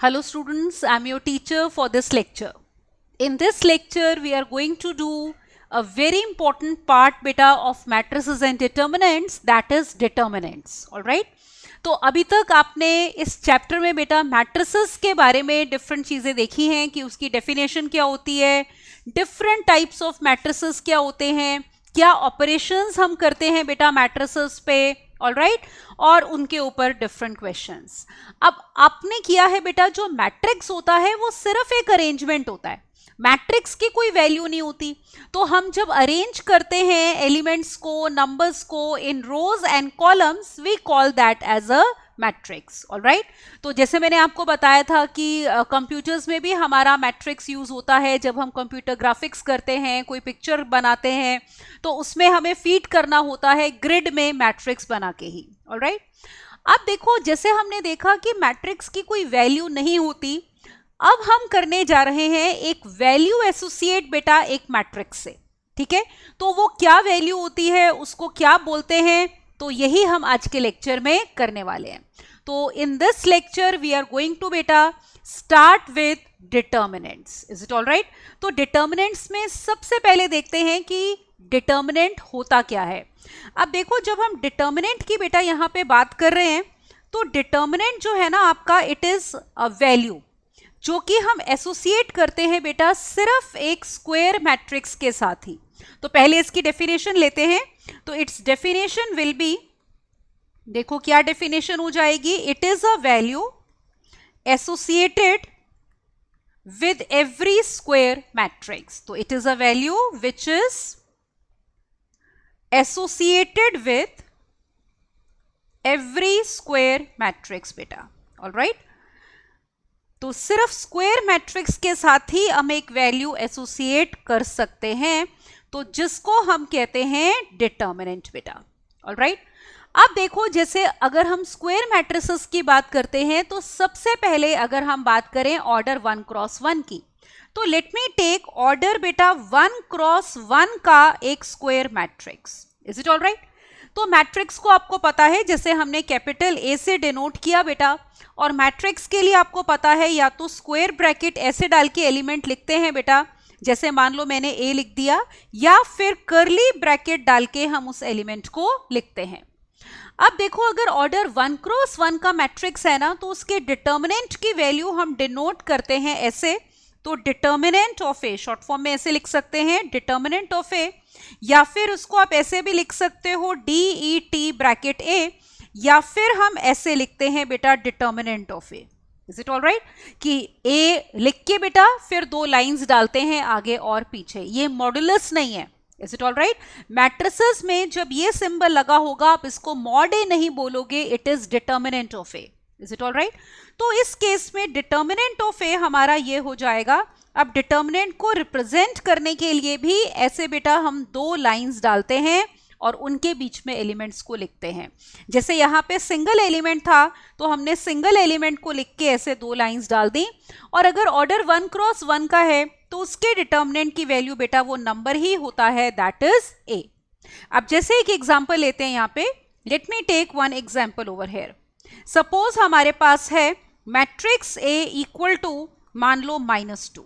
Hello students, I am your teacher for this lecture. In this lecture, we are going to do a very important part beta of matrices and determinants, that is determinants. Alright? तो अभी तक आपने इस chapter में बेटा matrices के बारे में डिफरेंट चीज़ें देखी हैं कि उसकी डेफिनेशन क्या होती है, डिफरेंट टाइप्स ऑफ मैट्रिसेस क्या होते हैं, क्या ऑपरेशंस हम करते हैं बेटा मैट्रिसेस पे, ऑलराइट, और उनके ऊपर डिफरेंट क्वेश्चंस. अब आपने किया है बेटा जो मैट्रिक्स होता है वो सिर्फ एक अरेंजमेंट होता है, मैट्रिक्स की कोई वैल्यू नहीं होती. तो हम जब अरेंज करते हैं एलिमेंट्स को, नंबर्स को in rows and columns, we call that as a matrix. Alright, तो जैसे मैंने आपको बताया था कि कंप्यूटर्स में भी हमारा मैट्रिक्स यूज होता है. जब हम कंप्यूटर ग्राफिक्स करते हैं, कोई पिक्चर बनाते हैं, तो उसमें हमें फीड करना होता है ग्रिड में मैट्रिक्स बना के ही. ऑलराइट, अब देखो जैसे हमने देखा कि मैट्रिक्स की कोई वैल्यू नहीं होती, अब हम करने जा रहे हैं एक वैल्यू एसोसिएट बेटा एक मैट्रिक्स से. ठीक है, तो वो क्या वैल्यू होती है, उसको क्या बोलते हैं, तो यही हम आज के लेक्चर में करने वाले हैं. तो in this lecture we are going to बेटा start with determinants. Is it all right? तो डिटर्मिनेंट्स में सबसे पहले देखते हैं कि डिटर्मिनेंट होता क्या है. अब देखो जब हम डिटर्मिनेंट की बेटा यहां पे बात कर रहे हैं, तो डिटर्मिनेंट जो है ना आपका, इट इज अ वैल्यू जो कि हम एसोसिएट करते हैं बेटा सिर्फ एक स्क्वायर मैट्रिक्स के साथ ही. तो पहले इसकी डेफिनेशन लेते हैं. तो इट्स डेफिनेशन विल बी, देखो क्या डेफिनेशन हो जाएगी, it is a value associated with every square matrix. तो it is a value which is associated with every square matrix बेटा. ऑलराइट, तो सिर्फ स्क्वायर मैट्रिक्स के साथ ही हम एक वैल्यू एसोसिएट कर सकते हैं, तो जिसको हम कहते हैं डिटर्मिनेंट बेटा. ऑलराइट, अब देखो जैसे अगर हम स्क्वायर मैट्रिसेस की बात करते हैं, तो सबसे पहले अगर हम बात करें ऑर्डर 1 क्रॉस 1 की, तो लेट मी टेक ऑर्डर बेटा 1 क्रॉस 1 का एक square matrix. Is it all right? तो मैट्रिक्स को आपको पता है जैसे हमने कैपिटल ए से डिनोट किया बेटा, और मैट्रिक्स के लिए आपको पता है या तो स्क्वायर ब्रैकेट ऐसे डाल के एलिमेंट लिखते हैं बेटा, जैसे मान लो मैंने ए लिख दिया, या फिर कर्ली ब्रैकेट डाल के हम उस एलिमेंट को लिखते हैं. अब देखो अगर ऑर्डर 1 क्रॉस 1 का मैट्रिक्स है ना, तो उसके डिटर्मिनेंट की वैल्यू हम डिनोट करते हैं ऐसे. तो determinant of A short form में ऐसे लिख सकते हैं, डिटर्मिनेंट ऑफ ए, या फिर उसको आप ऐसे भी लिख सकते हो डी ई टी ब्रैकेट ए, या फिर हम ऐसे लिखते हैं बेटा determinant of A. Is it all right? कि ए लिख के बेटा फिर 2 लाइंस डालते हैं आगे और पीछे, ये मॉडुलस नहीं है. Is it all right? Matrices में जब ये सिंबल लगा होगा आप इसको मॉड ए नहीं बोलोगे, it is determinant of A. Is it all right? तो इस केस में डिटर्मिनेंट ऑफ ए हमारा ये हो जाएगा. अब डिटर्मिनेंट को रिप्रेजेंट करने के लिए भी ऐसे बेटा हम 2 लाइंस डालते हैं और उनके बीच में एलिमेंट्स को लिखते हैं. जैसे यहाँ पे सिंगल एलिमेंट था, तो हमने सिंगल एलिमेंट को लिख के ऐसे 2 लाइंस डाल दी. और अगर ऑर्डर 1 क्रॉस 1 का है, तो उसके डिटर्मिनेंट की वैल्यू बेटा वो नंबर ही होता है, दैट इज ए. अब जैसे एक एग्जाम्पल लेते हैं यहाँ पे, let me take one example over here. Suppose हमारे पास है मैट्रिक्स ए इक्वल टू मान लो -2.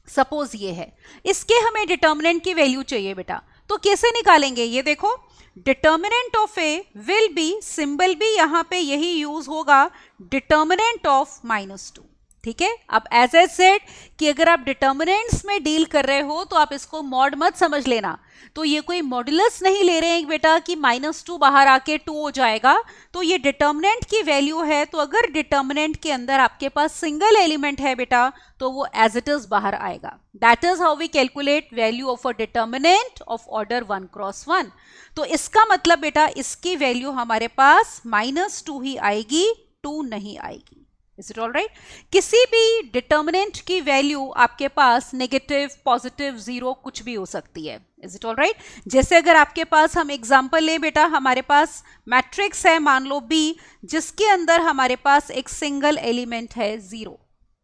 सपोज ये है, इसके हमें डिटर्मिनेंट की वैल्यू चाहिए बेटा. तो कैसे निकालेंगे, ये देखो, determinant of A will B, symbol भी यहां पे यही यूज होगा, डिटर्मिनेंट ऑफ -2. ठीक है, अब एज ए सेड कि अगर आप डिटर्मिनेंट्स में डील कर रहे हो तो आप इसको मॉड मत समझ लेना. तो ये कोई मॉडुलस नहीं ले रहे हैं बेटा कि -2 बाहर आके 2 हो जाएगा. तो ये डिटर्मिनेंट की वैल्यू है, तो अगर डिटर्मिनेंट के अंदर आपके पास सिंगल एलिमेंट है बेटा, तो वो एज इट इज बाहर आएगा. That is how we calculate value of a determinant of order 1 cross 1. तो इसका मतलब बेटा इसकी वैल्यू हमारे पास -2 ही आएगी, 2 नहीं आएगी. Is it all right? किसी भी डिटर्मिनेंट की वैल्यू आपके पास नेगेटिव, पॉजिटिव, 0 कुछ भी हो सकती है. Is it all right? जैसे अगर आपके पास हम एग्जांपल लें बेटा, हमारे पास मैट्रिक्स है मान लो बी, जिसके अंदर हमारे पास एक सिंगल एलिमेंट है 0.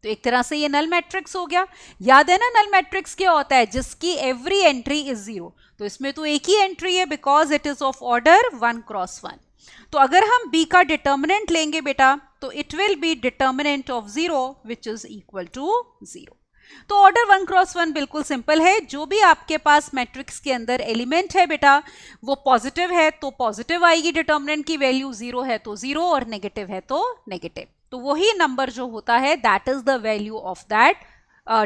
तो एक तरह से ये नल मैट्रिक्स हो गया. याद है ना नल मैट्रिक्स क्या होता है, जिसकी एवरी एंट्री इज 0. तो इसमें तो एक ही एंट्री है because it is of order 1 cross 1. तो अगर हम b का डिटर्मिनेंट लेंगे बेटा, तो it will be determinant of 0 which is equal to 0। तो ऑर्डर 1 क्रॉस 1 बिल्कुल सिंपल है। जो भी आपके पास मैट्रिक्स के अंदर एलिमेंट है बेटा वो पॉजिटिव है तो पॉजिटिव आएगी डिटर्मिनेंट की वैल्यू, 0 है तो 0 और नेगेटिव है तो नेगेटिव। तो वही नंबर जो होता है that is the value of that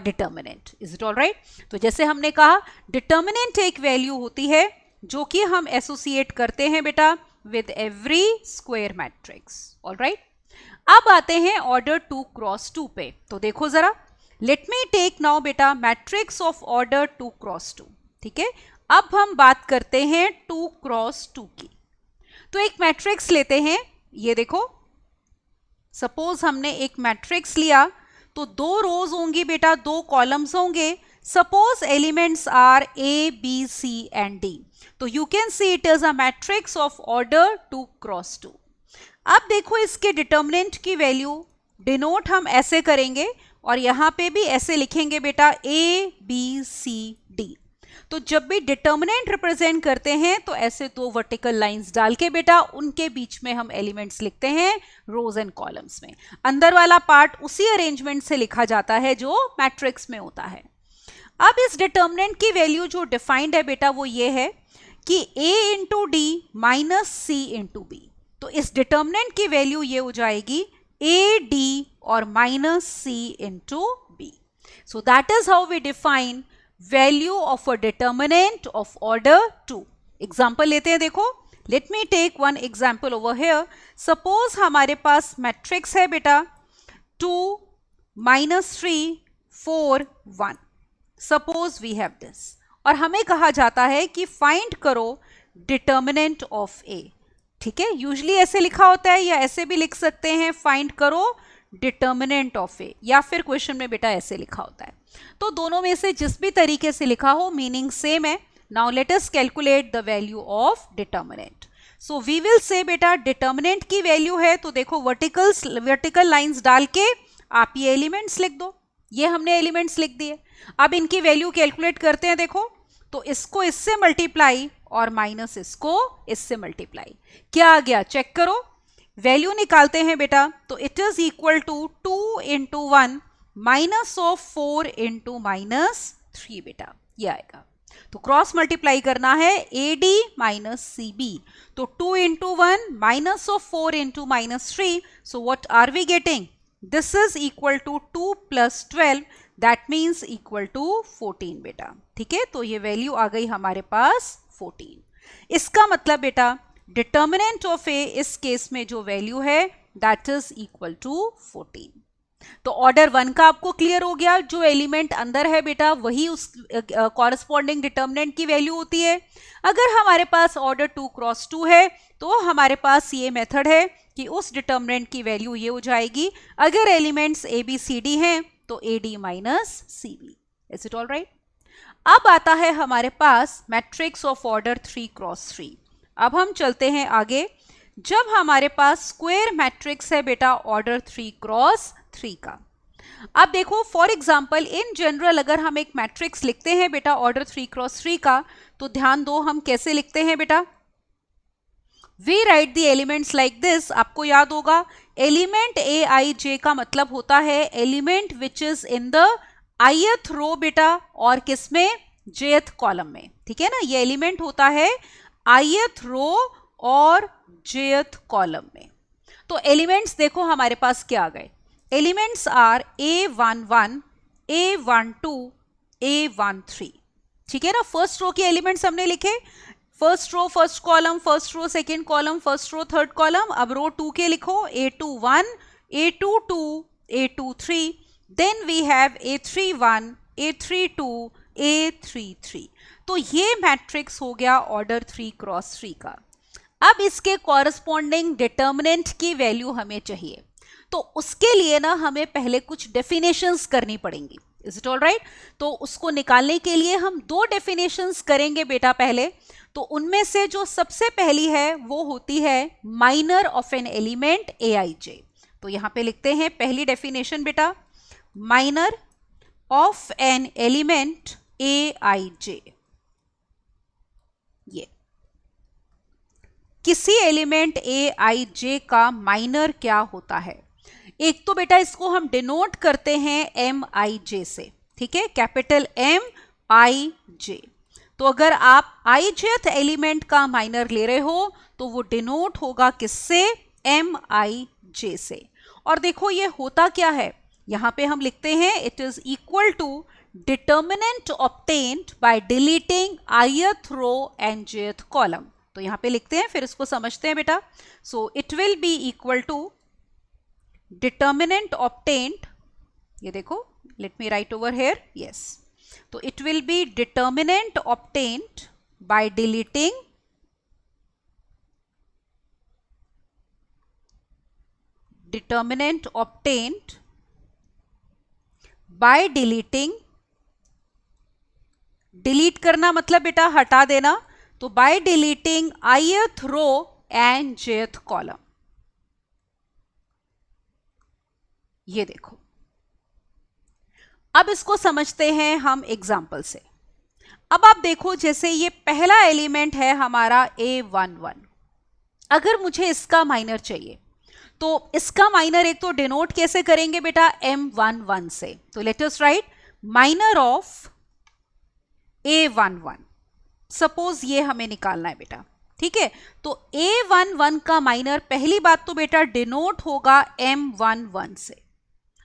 determinant. Is it all right? तो जैसे हमने कहा डिटर्मिनेंट एक वैल्यू होती है जो कि हम एसोसिएट करते हैं बेटा with every square matrix. All right, अब आते हैं ऑर्डर 2 क्रॉस 2 पे। तो देखो जरा, लेट मी टेक नाउ बेटा मैट्रिक्स ऑफ ऑर्डर 2 क्रॉस 2। ठीक है, अब हम बात करते हैं 2 क्रॉस 2 की। तो एक मैट्रिक्स लेते हैं, ये देखो, सपोज हमने एक मैट्रिक्स लिया तो 2 रोज होंगी बेटा, 2 कॉलम्स होंगे। Suppose elements are A B C and D, तो you can see it is a matrix of order 2 cross 2। अब देखो इसके डिटर्मिनेंट की वैल्यू डिनोट हम ऐसे करेंगे और यहां पे भी ऐसे लिखेंगे बेटा ए बी सी डी। तो जब भी डिटर्मिनेंट रिप्रेजेंट करते हैं तो ऐसे 2 वर्टिकल लाइंस डाल के बेटा उनके बीच में हम एलिमेंट्स लिखते हैं रोज एंड कॉलम्स में। अंदर वाला पार्ट उसी अरेंजमेंट से लिखा जाता है जो मैट्रिक्स में होता है। अब इस डिटर्मिनेंट की वैल्यू जो डिफाइंड है बेटा वो ये है कि a into d minus c into b. तो इस डिटर्मिनेंट की वैल्यू ये हो जाएगी a d और minus c into b। So that is how we define value of a determinant of order 2। Example लेते हैं, देखो, let me take one example over here. Suppose हमारे पास मैट्रिक्स है बेटा 2 minus 3 4 1। Suppose we have this, और हमें कहा जाता है कि फाइंड करो डिटर्मिनेंट ऑफ ए। ठीक है, यूजली ऐसे लिखा होता है या ऐसे भी लिख सकते हैं, फाइंड करो डिटर्मिनेंट ऑफ ए, या फिर क्वेश्चन में बेटा ऐसे लिखा होता है। तो दोनों में से जिस भी तरीके से लिखा हो मीनिंग सेम है। Now let us calculate the value of determinant. So we will say बेटा डिटर्मिनेंट की वैल्यू है, तो देखो वर्टिकल लाइंस डाल के आप ये एलिमेंट्स लिख दो। ये हमने एलिमेंट्स लिख दिए। अब इनकी वैल्यू कैलकुलेट करते हैं, देखो, तो इसको इससे मल्टीप्लाई और माइनस इसको इससे मल्टीप्लाई, क्या आ गया चेक करो। वैल्यू निकालते हैं बेटा, तो it is equal to 2 into 1 minus of 4 into minus 3 बेटा, ये आएगा। तो क्रॉस मल्टीप्लाई करना है A D minus C B, तो 2 into 1 minus of 4 into minus 3। So what are we getting? This is equal to 2 plus 12, that means equal to 14 बेटा। ठीक है, तो ये वैल्यू आ गई हमारे पास 14। इसका मतलब बेटा डिटर्मिनेंट ऑफ ए इस केस में जो वैल्यू है दैट इज इक्वल टू 14। तो ऑर्डर 1 का आपको क्लियर हो गया, जो एलिमेंट अंदर है बेटा वही उस कॉरेस्पॉन्डिंग डिटर्मिनेंट की वैल्यू होती है। अगर हमारे पास ऑर्डर 2 क्रॉस 2 है तो हमारे पास ये मेथड है कि उस डिटर्मिनेंट की वैल्यू ये हो जाएगी, अगर elements A B C D हैं तो A D minus C B. Is it all right? अब आता है हमारे पास मैट्रिक्स ऑफ ऑर्डर 3 क्रॉस 3। अब हम चलते हैं आगे। जब हमारे पास स्क्वायर मैट्रिक्स है बेटा ऑर्डर 3 क्रॉस 3 का, अब देखो फॉर एग्जांपल इन जनरल अगर हम एक मैट्रिक्स लिखते हैं बेटा ऑर्डर 3 क्रॉस 3 का, तो ध्यान दो हम कैसे लिखते हैं बेटा। We write the elements like this. आपको याद होगा एलिमेंट ए आई जे का मतलब होता है element which is in the ith रो बेटा, और किसमें? jth कॉलम में। ठीक है ना, ये एलिमेंट होता है ith रो और jth कॉलम में। तो एलिमेंट्स देखो हमारे पास क्या आ गए, elements are A11 A12 A13। ठीक है ना, फर्स्ट रो के एलिमेंट्स हमने लिखे, first row first column, first row second column, first row third column. अब रो 2 के लिखो A21 A22 A23, then we have A31 A32 A33। तो ये मैट्रिक्स हो गया ऑर्डर 3 क्रॉस 3 का। अब इसके कॉरस्पॉन्डिंग डिटर्मिनेंट की वैल्यू हमें चाहिए, तो उसके लिए ना हमें पहले कुछ डेफिनेशंस करनी पड़ेंगी। Is it all right? तो उसको निकालने के लिए हम 2 डेफिनेशंस करेंगे बेटा पहले। तो उनमें से जो सबसे पहली है वो होती है माइनर ऑफ एन एलिमेंट ए आई जे। तो यहां पे लिखते हैं पहली डेफिनेशन बेटा, माइनर ऑफ एन एलिमेंट ए आई जे। ये किसी एलिमेंट ए आई जे का माइनर क्या होता है? एक तो बेटा इसको हम डिनोट करते हैं एम आई जे से, ठीक है, कैपिटल एम आई जे। तो अगर आप आई जेथ एलिमेंट का माइनर ले रहे हो तो वो डिनोट होगा किससे, एम आई जे से। और देखो ये होता क्या है, यहां पे हम लिखते हैं it is equal to determinant obtained by deleting ith row and jth column. तो यहां पे लिखते हैं, फिर इसको समझते हैं बेटा। So it will be equal to determinant obtained, ये देखो, let me write over here, yes, तो it will be determinant obtained by deleting delete करना मतलब बेटा हटा देना, तो by deleting ith row and jth column. ये देखो, अब इसको समझते हैं हम एग्जाम्पल से। अब आप देखो, जैसे ये पहला एलिमेंट है हमारा A11, अगर मुझे इसका माइनर चाहिए तो इसका माइनर एक तो डिनोट कैसे करेंगे बेटा, M11 से। तो let us right minor of A11, suppose ये हमें निकालना है बेटा, ठीक है। तो A11 का माइनर पहली बात तो बेटा डिनोट होगा M11 से,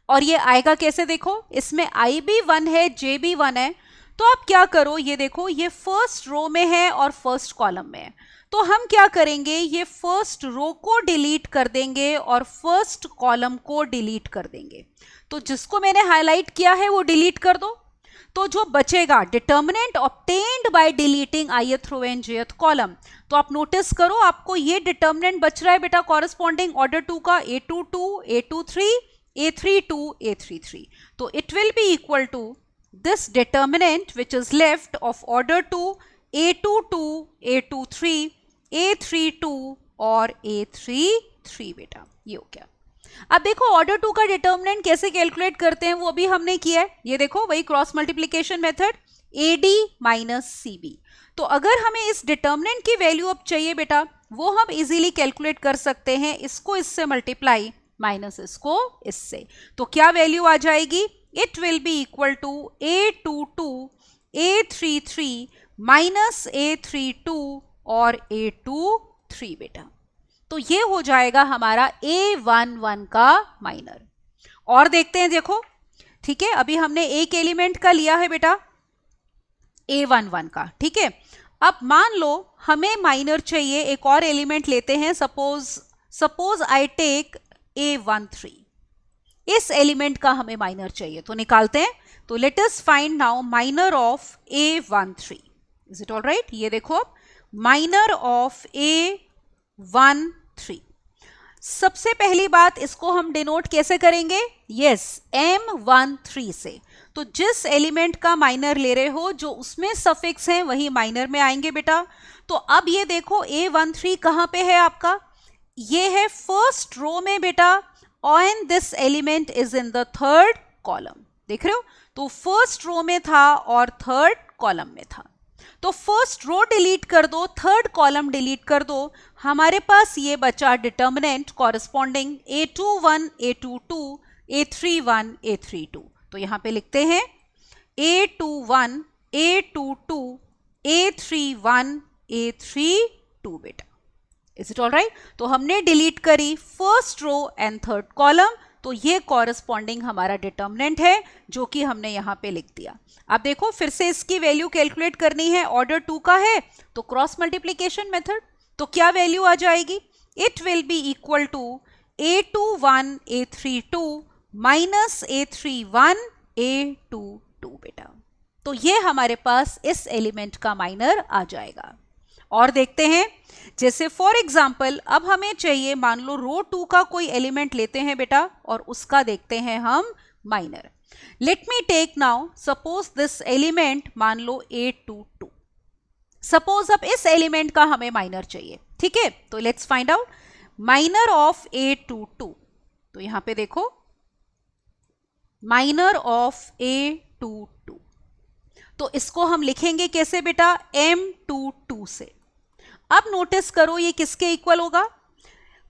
और ये आएगा कैसे, देखो इसमें I भी 1 है, J भी 1 है। तो आप क्या करो, ये देखो ये फर्स्ट रो में है और फर्स्ट कॉलम में है, तो हम क्या करेंगे, ये फर्स्ट रो को डिलीट कर देंगे और फर्स्ट कॉलम को डिलीट कर देंगे। तो जिसको मैंने हाईलाइट किया है वो डिलीट कर दो, तो जो बचेगा determinant obtained by deleting ith row and jth column. तो आप नोटिस करो, आपको ये डिटर्मिनेंट बच रहा है बेटा कॉरेस्पॉन्डिंग ऑर्डर 2 का, A22, A23, A32, A33। तो it will be equal to this determinant which is left of order 2, A22, A23, A32 और A33 बेटा, ये हो गया। अब देखो ऑर्डर 2 का डिटर्मिनेंट कैसे कैलकुलेट करते हैं वो भी हमने किया है, ये देखो वही cross multiplication method, AD minus CB। तो अगर हमें इस डिटर्मिनेंट की वैल्यू अब चाहिए बेटा, वो हम इजीली कैलकुलेट कर सकते हैं, इसको इससे मल्टीप्लाई माइनस इसको इससे। तो क्या वैल्यू आ जाएगी, it will be equal to A22, A33 minus A32 और A23 बेटा। तो ये हो जाएगा हमारा A11 का माइनर। और देखते हैं, देखो ठीक है, अभी हमने एक एलिमेंट का लिया है बेटा A11 का, ठीक है। अब मान लो हमें माइनर चाहिए, एक और एलिमेंट लेते हैं, सपोज आई टेक A13, इस एलिमेंट का हमें माइनर चाहिए, तो निकालते हैं। तो let us find now minor of A13, is it all right. ये देखो अब माइनर ऑफ A13, सबसे पहली बात इसको हम डिनोट कैसे करेंगे, यस M13 से। तो जिस एलिमेंट का माइनर ले रहे हो जो उसमें सफिक्स हैं वही माइनर में आएंगे बेटा। तो अब ये देखो A13 कहां पे है आपका, ये है फर्स्ट रो में बेटा, and this element is in the third column, देख रहे हो। तो फर्स्ट रो में था और थर्ड कॉलम में था, तो फर्स्ट रो डिलीट कर दो, थर्ड कॉलम डिलीट कर दो, हमारे पास ये बचा determinant corresponding A21, A22, A31, A32। तो यहां पे लिखते हैं A21, A22, A31, A32 बेटा, इज इट ऑल राइट। तो हमने डिलीट करी first row and third column, तो ये कॉरेस्पॉन्डिंग हमारा डिटर्मिनेंट है जो कि हमने यहां पे लिख दिया। अब देखो फिर से इसकी वैल्यू कैलकुलेट करनी है, ऑर्डर 2 का है तो क्रॉस मल्टीप्लीकेशन मेथड। तो क्या वैल्यू आ जाएगी, it will be equal to A21, A32 minus A31, A22 बेटा। तो ये हमारे पास इस एलिमेंट का माइनर आ जाएगा। और देखते हैं, जैसे फॉर एग्जाम्पल अब हमें चाहिए, मान लो रो 2 का कोई एलिमेंट लेते हैं बेटा और उसका देखते हैं हम minor. Let me take now suppose this element, मान लो A22, सपोज अब इस एलिमेंट का हमें माइनर चाहिए, ठीक है। तो let's find out minor of A22। तो यहां पे देखो माइनर ऑफ A22, तो इसको हम लिखेंगे कैसे बेटा, M22 से। अब नोटिस करो ये किसके इक्वल होगा,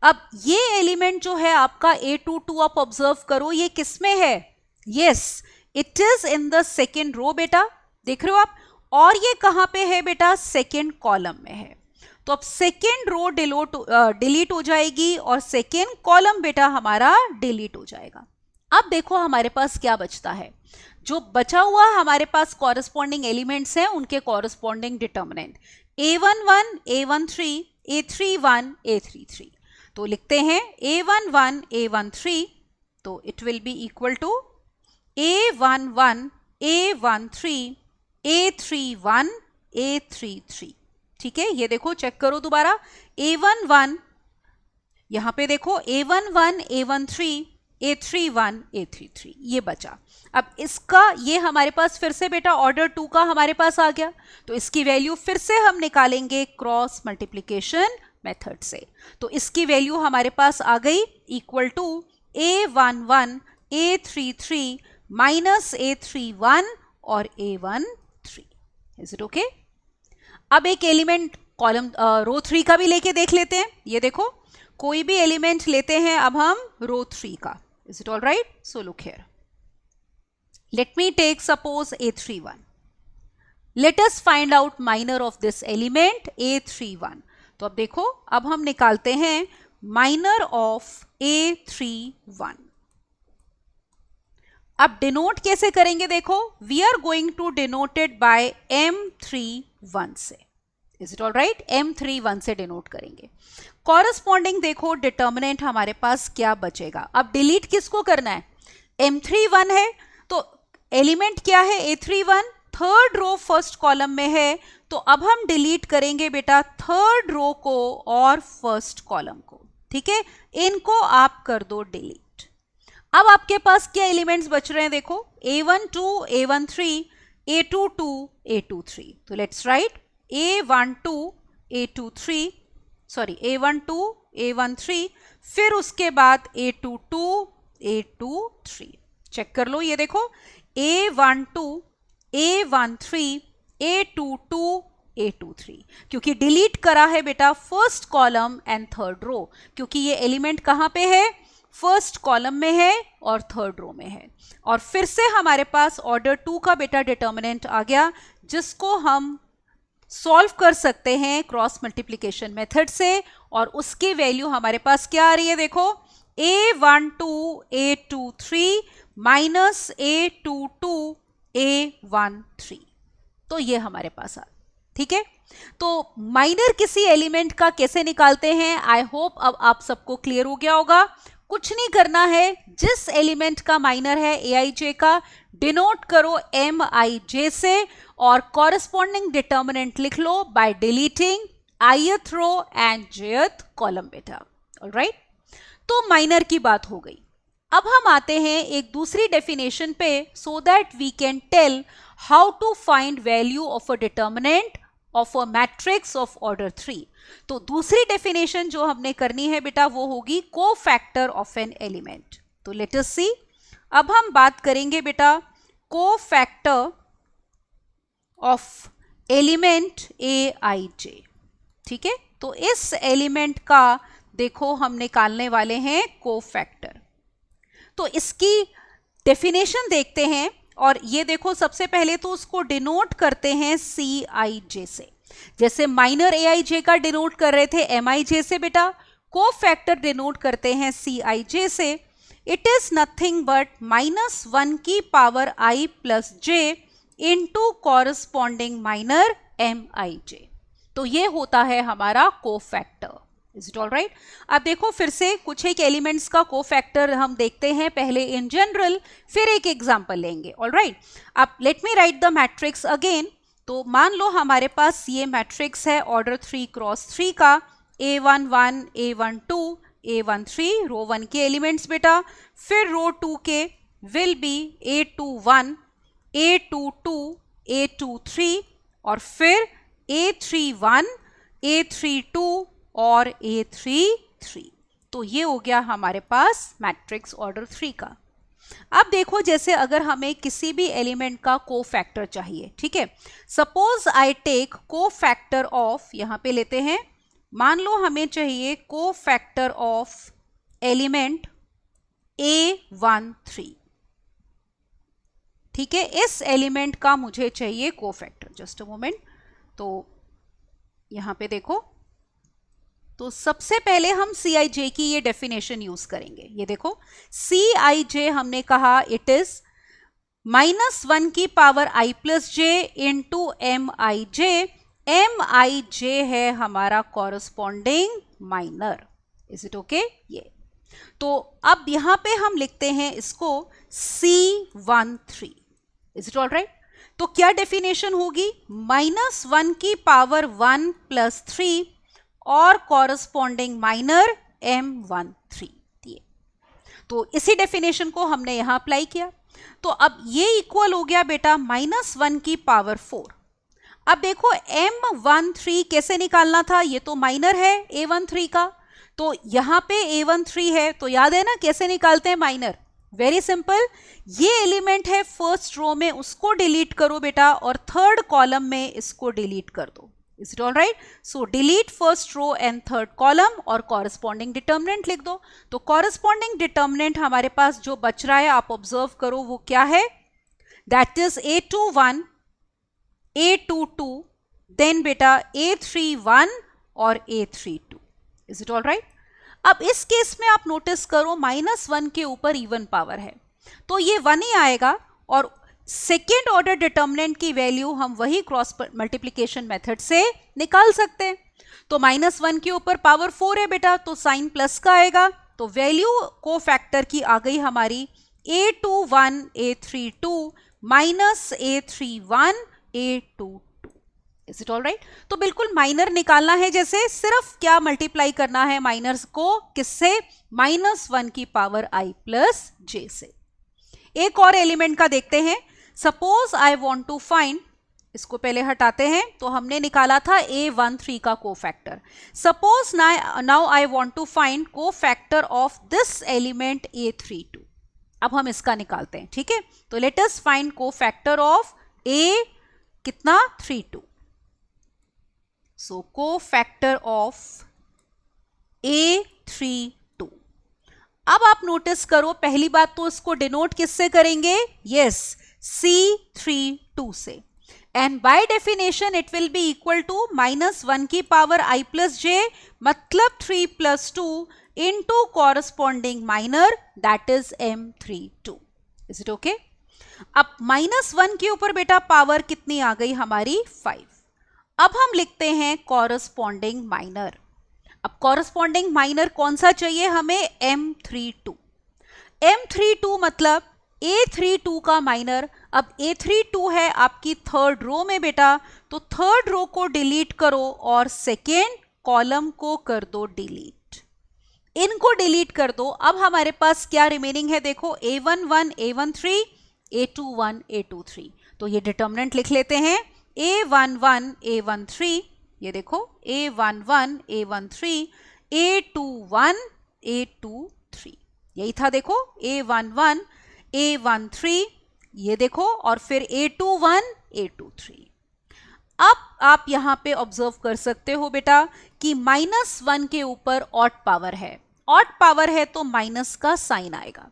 अब ये एलिमेंट जो है आपका A22 आप ऑब्जर्व करो, ये किस में है? Yes, it is in the second row बेटा, देख रहे हो आप। और ये कहां पे है बेटा? सेकेंड कॉलम में है। तो अब सेकेंड रो डिलीट हो जाएगी और सेकेंड कॉलम बेटा हमारा डिलीट हो जाएगा। अब देखो हमारे पास क्या बचता है, जो बचा हुआ हमारे पास कॉरेस्पॉन्डिंग एलिमेंट्स हैं उनके corresponding determinant A11, A13, A31, A33। तो लिखते हैं A11, A13, तो it will be equal to A11, A13, A31, A33। ठीक है, ये देखो चेक करो दोबारा, A11, यहां पे देखो A11, A13, A31, A33, ये बचा। अब इसका ये हमारे पास फिर से बेटा ऑर्डर 2 का हमारे पास आ गया, तो इसकी वैल्यू फिर से हम निकालेंगे क्रॉस मल्टीप्लिकेशन मेथड से। तो इसकी वैल्यू हमारे पास आ गई equal to A11, A33 minus A31 और A13। Is it okay? अब एक एलिमेंट कॉलम रो 3 का भी लेके देख लेते हैं। ये देखो कोई भी एलिमेंट लेते हैं अब हम रो 3 का। Is it all right? So look here, let me take suppose A31. Let us find out minor of this element A31. तो अब देखो, अब हम निकालते हैं minor of A31. अब डिनोट कैसे करेंगे देखो, we are going to denote it by M31 से। Is it all right? M31 से डिनोट करेंगे। कॉरेस्पॉन्डिंग देखो डिटर्मिनेंट हमारे पास क्या बचेगा। अब डिलीट किसको करना है? M31 है, तो एलिमेंट क्या है? A31, third row first column में है, तो अब हम डिलीट करेंगे बेटा थर्ड रो को और फर्स्ट कॉलम को। ठीक है, इनको आप कर दो डिलीट। अब आपके पास क्या एलिमेंट्स बच रहे हैं देखो, A12, A13, A22, A23। तो let's write A12, A23, sorry A12, A13, फिर उसके बाद A22, A23। चेक कर लो, ये देखो A12, A13, A22, A23, क्योंकि डिलीट करा है बेटा first column and third row, क्योंकि ये एलिमेंट कहां पे है? फर्स्ट कॉलम में है और थर्ड रो में है। और फिर से हमारे पास ऑर्डर 2 का बेटा डिटर्मिनेंट आ गया, जिसको हम सॉल्व कर सकते हैं क्रॉस मल्टीप्लिकेशन मेथड से, और उसकी वैल्यू हमारे पास क्या आ रही है देखो, A12, A23 minus A22, A13। तो ये हमारे पास आ, ठीक है। तो माइनर किसी एलिमेंट का कैसे निकालते हैं, आई होप अब आप सबको क्लियर हो गया होगा। कुछ नहीं करना है, जिस एलिमेंट का माइनर है Aij का, डिनोट करो Mij से और कॉरेस्पॉन्डिंग डिटर्मिनेंट लिख लो by deleting ith row and jth column बेटा। ऑलराइट, तो माइनर की बात हो गई। अब हम आते हैं एक दूसरी डेफिनेशन पे, so that we can tell how to find value of a determinant of a matrix of order 3। तो दूसरी डेफिनेशन जो हमने करनी है बेटा वो होगी कोफैक्टर ऑफ एन एलिमेंट। तो लेट अस सी, अब हम बात करेंगे बेटा कोफैक्टर ऑफ एलिमेंट Aij। ठीक है, तो इस एलिमेंट का देखो हम निकालने वाले हैं कोफैक्टर। तो इसकी डेफिनेशन देखते हैं, और ये देखो सबसे पहले तो उसको डिनोट करते हैं Cij से, जैसे माइनर Aij का डिनोट कर रहे थे Mij से बेटा, कोफैक्टर डिनोट करते हैं Cij से। इट इज नथिंग बट -1 की power i plus j into corresponding minor Mij। तो ये होता है हमारा cofactor. Is it all right? अब देखो फिर से कुछ एक एलिमेंट्स का कोफैक्टर हम देखते हैं, पहले इन जनरल, फिर एक एग्जांपल लेंगे। ऑल राइट, अब late me right the matrix again. तो मान लो हमारे पास ये मैट्रिक्स है ऑर्डर 3 क्रॉस 3 का, A11, A12, A13 रो 1 के एलिमेंट्स बेटा, फिर रो 2 के will be A21, A22, A23 और फिर A31, A32 और A33। तो ये हो गया हमारे पास मैट्रिक्स ऑर्डर 3 का। अब देखो जैसे अगर हमें किसी भी एलिमेंट का कोफैक्टर चाहिए, ठीक है, suppose I take cofactor of, यहां पे लेते हैं मान लो हमें चाहिए कोफैक्टर ऑफ एलिमेंट A13, ठीक है, इस एलिमेंट का मुझे चाहिए कोफैक्टर। जस्ट अ मोमेंट, तो यहां पे देखो, तो सबसे पहले हम Cij की ये डेफिनेशन यूज करेंगे। ये देखो, Cij हमने कहा इट इज -1 की power i plus J into Mij। Mij है हमारा corresponding minor. Is it okay? ये तो अब यहां पे हम लिखते हैं इसको C13। Is it all right? तो क्या डेफिनेशन होगी? -1 की पावर 1 प्लस 3 और कॉरस्पॉन्डिंग माइनर M13 दिए। तो इसी डेफिनेशन को हमने यहां अप्लाई किया। तो अब ये इक्वल हो गया बेटा -1 की पावर 4। अब देखो M13 कैसे निकालना था? ये तो माइनर है A13 का, तो यहां पे A13 है, तो याद है ना कैसे निकालते हैं माइनर? वेरी सिंपल, ये एलिमेंट है फर्स्ट रो में, उसको डिलीट करो बेटा, और थर्ड कॉलम में इसको डिलीट कर दो। Is it all right? So delete first row and third column और कॉरस्पॉन्डिंग डिटर्मिनेंट लिख दो। तो कॉरस्पॉन्डिंग डिटर्मिनेंट हमारे पास जो बच रहा है, आप ऑब्जर्व करो, वो क्या है? That is A21, A22, then बेटा A31 और A32। Is it all right? अब इस केस में आप नोटिस करो -1 के ऊपर इवन पावर है, तो ये 1 ही आएगा, और सेकेंड ऑर्डर डिटर्मिनेंट की वैल्यू हम वही क्रॉस मल्टीप्लिकेशन मेथड से निकाल सकते हैं। तो -1 के ऊपर पावर 4 है बेटा, तो साइन प्लस का आएगा, तो वैल्यू को फैक्टर की आ गई हमारी A21 A32 minus A31 A22। Is it all right? तो बिल्कुल माइनर निकालना है, जैसे सिर्फ क्या मल्टीप्लाई करना है माइनर्स को, किससे? -1 की पावर i प्लस जे से। एक और एलिमेंट का देखते हैं। Suppose I want to find, इसको पहले हटाते हैं, तो हमने निकाला था A13 का cofactor. Suppose now I want to find cofactor of this element A32। अब हम इसका निकालते हैं, ठीक है? तो let us find cofactor of A कितना? 32। So cofactor of A32। अब आप नोटिस करो, पहली बात तो इसको डिनोट किससे करेंगे? यस, C32 से, and by definition it will be equal to -1 की पावर i प्लस जे, मतलब 3 plus 2 into corresponding minor, that is M32। Is it okay? अब -1 के ऊपर बेटा पावर कितनी आ गई हमारी? 5। अब हम लिखते हैं कॉरस्पॉन्डिंग माइनर। अब कॉरस्पॉन्डिंग माइनर कौन सा चाहिए हमें? M32। M32 मतलब A32 का माइनर। अब A32 है आपकी थर्ड रो में बेटा, तो थर्ड रो को डिलीट करो और सेकेंड कॉलम को कर दो डिलीट। इनको डिलीट कर दो। अब हमारे पास क्या रिमेनिंग है? देखो, A11 A13 A21 A23। तो ये डिटर्मिनेंट लिख लेते हैं, A11 A13, ये देखो A11 A13 A21 A23, यही था। देखो A11 A13, ये देखो, और फिर A21 A23। अब आप यहां पे ऑब्जर्व कर सकते हो बेटा कि -1 के ऊपर ऑड पावर है। ऑड पावर है तो माइनस का साइन आएगा,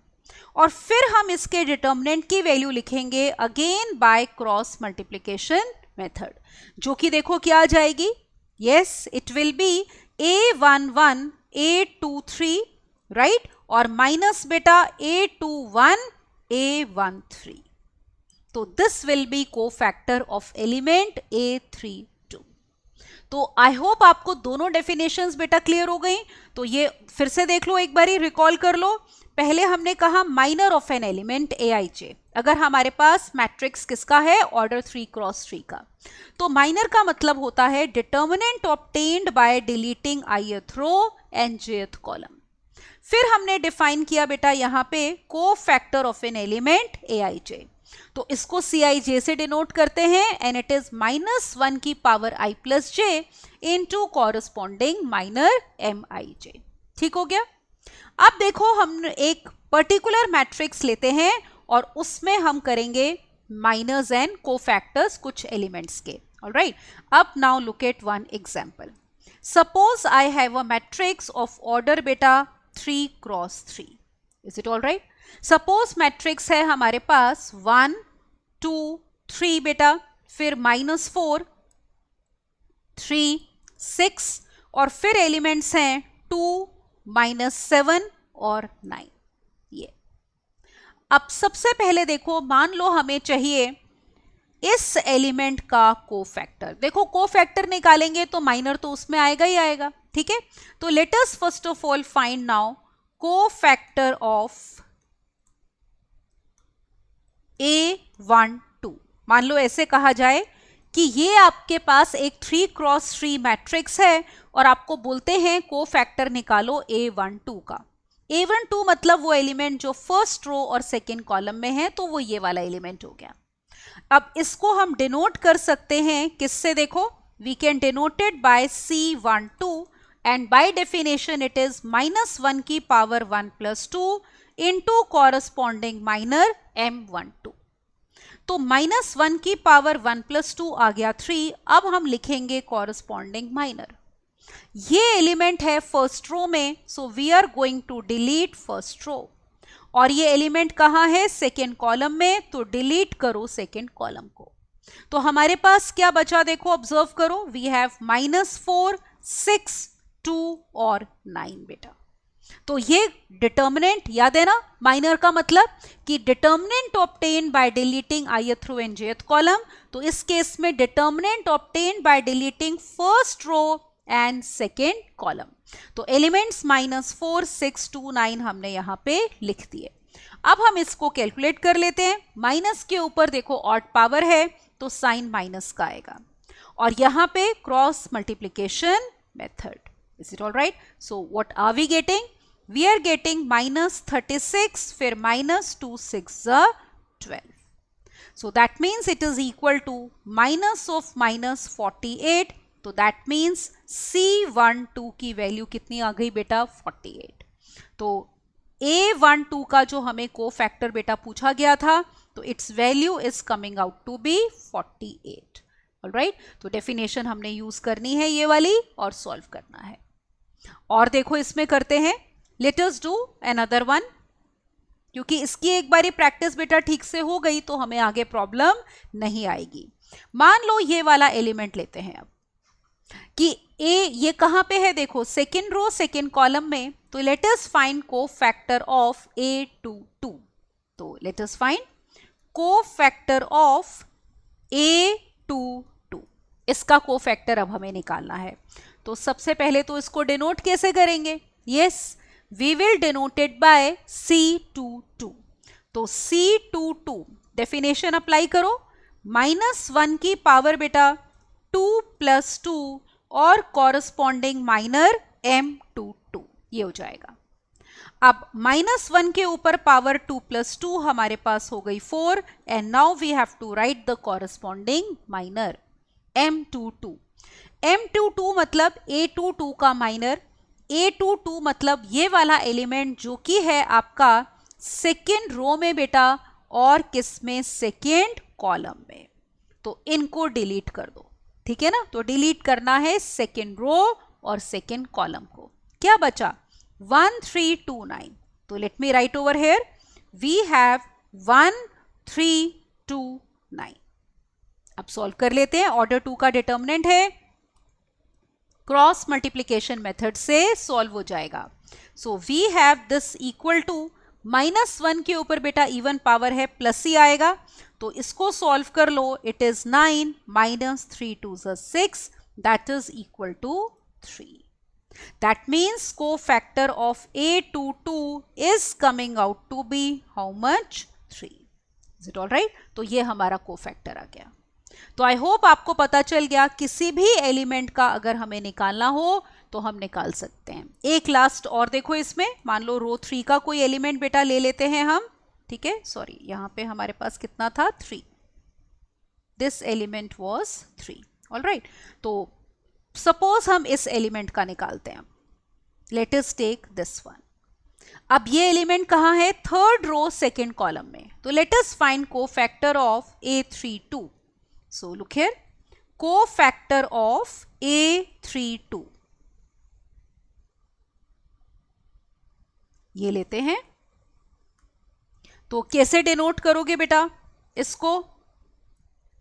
और फिर हम इसके डिटर्मिनेंट की वैल्यू लिखेंगे again by cross multiplication method, जो कि देखो क्या आ जाएगी? Yes, it will B A11 A23, right, और माइनस बेटा A21 A13। तो this will be cofactor of element A32। तो आई होप आपको दोनों डेफिनेशंस बेटा क्लियर हो गई। तो ये फिर से देख लो, एक बारी रिकॉल कर लो। पहले हमने कहा minor of an element Aij, अगर हमारे पास मैट्रिक्स किसका है? ऑर्डर 3 क्रॉस 3 का। तो माइनर का मतलब होता है determinant obtained by deleting ith row and jth column. फिर हमने डिफाइन किया बेटा यहां पे cofactor of an element Aij, तो इसको Cij से डिनोट करते हैं, एंड इट इज -1 की power i plus J into corresponding minor Mij। ठीक हो गया? अब देखो, हम एक पर्टिकुलर मैट्रिक्स लेते हैं और उसमें हम करेंगे माइनर्स एंड कोफैक्टर्स कुछ एलिमेंट्स के। ऑलराइट, अब now look at one example. Suppose I have a matrix of order beta 3 cross 3. Is it all right? Suppose matrix है हमारे पास 1 2 3 बेटा, फिर -4 3 6 और फिर एलिमेंट्स हैं 2 -7 और 9. ये अब सबसे पहले देखो, मान लो हमें चाहिए इस एलिमेंट का कोफैक्टर. देखो कोफैक्टर निकालेंगे तो माइनर तो उसमें आएगा ही आएगा. ठीक है, तो let us first of all find now cofactor of A12. मान लो ऐसे कहा जाए कि ये आपके पास एक 3 क्रॉस 3 मैट्रिक्स है और आपको बोलते हैं कोफैक्टर निकालो A12 का. A12 मतलब वो एलिमेंट जो फर्स्ट रो और सेकेंड कॉलम में है, तो वो ये वाला एलिमेंट हो गया. अब इसको हम डिनोट कर सकते हैं किससे? देखो, we can denote it by C12 and by definition it is -1 की power 1 + 2 into corresponding minor M12. तो -1 की पावर 1 + 2 आ गया 3. अब हम लिखेंगे कॉरस्पॉन्डिंग माइनर. ये एलिमेंट है फर्स्ट रो में, so we are going to delete first row. और ये एलिमेंट कहाँ है? सेकेंड कॉलम में, तो डिलीट करो सेकेंड कॉलम को. तो हमारे पास क्या बचा? देखो ऑब्जर्व करो, वी हैव -4 6 2 और 9 बेटा. तो ये डिटर्मिनेंट याद है ना, माइनर का मतलब कि determinant obtain by deleting ith row and jth column. तो इस केस में determinant obtain by deleting first row and second column. तो एलिमेंट्स -4 6 2 9 हमने यहाँ पे लिख दिए. अब हम इसको कैलकुलेट कर लेते हैं. माइनस के ऊपर देखो ऑड पावर है तो साइन माइनस का आएगा, और यहाँ पे cross multiplication method. Is it all right? So what are we getting? We are getting -36 फिर -2 6 12. So that means it is equal to minus of -48. तो दैट मीन्स C12 की वैल्यू कितनी आ गई बेटा? 48. तो A12 का जो हमें कोफैक्टर बेटा पूछा गया था, तो its value is coming out to be 48. Alright, तो डेफिनेशन हमने यूज करनी है ये वाली और सॉल्व करना है. और देखो इसमें करते हैं, let us do another one, क्योंकि इसकी एक बारी प्रैक्टिस बेटा ठीक से हो गई तो हमें आगे प्रॉब्लम नहीं आएगी. मान लो ये वाला एलिमेंट लेते हैं अब कि A ये कहां पे है? देखो सेकेंड रो सेकेंड कॉलम में. तो let us find cofactor of A22. तो let us find cofactor of A22. इसका कोफैक्टर अब हमें निकालना है. तो सबसे पहले तो इसको डिनोट कैसे करेंगे? Yes, we will denote it by C22. तो C22 डेफिनेशन अप्लाई करो, -1 की पावर बेटा 2 + 2 और कॉरस्पॉन्डिंग माइनर M22, ये हो जाएगा. अब -1 के ऊपर पावर 2 + 2 हमारे पास हो गई 4, and now we have to write the corresponding minor M22. M22 मतलब A22 का माइनर. A22 मतलब ये वाला एलिमेंट जो कि है आपका सेकेंड रो में बेटा, और किस में? सेकेंड कॉलम में. तो इनको डिलीट कर दो, ठीक है ना. तो डिलीट करना है सेकेंड रो और सेकेंड कॉलम को. क्या बचा? 1 3 2 9. तो let me write over here, we have 1 3 2 9. अब सॉल्व कर लेते हैं. ऑर्डर 2 का डिटर्मिनेंट है, क्रॉस मल्टीप्लीकेशन मेथड से सॉल्व हो जाएगा. So we have this equal to -1 के ऊपर बेटा इवन पावर है, प्लस ही आएगा. तो इसको सॉल्व कर लो. It is 9 -3 2 6, that is equal to 3. That means cofactor of A22 is coming out to be how much? 3. Is it all right? तो ये हमारा कोफैक्टर आ गया. तो आई होप आपको पता चल गया, किसी भी एलिमेंट का अगर हमें निकालना हो तो हम निकाल सकते हैं. एक लास्ट और देखो इसमें, मान लो रो 3 का कोई एलिमेंट बेटा ले लेते हैं हम. ठीक है, सॉरी यहाँ पे हमारे पास कितना था? 3. This element was 3. ऑलराइट, तो सपोज हम इस एलिमेंट का निकालते हैं. Let us take this one. अब ये एलिमेंट कहाँ है? थर्ड रो सेकेंड कॉलम में. तो let us find cofactor of A32. So look here, cofactor of A32, ये लेते हैं। तो कैसे डिनोट करोगे बेटा इसको?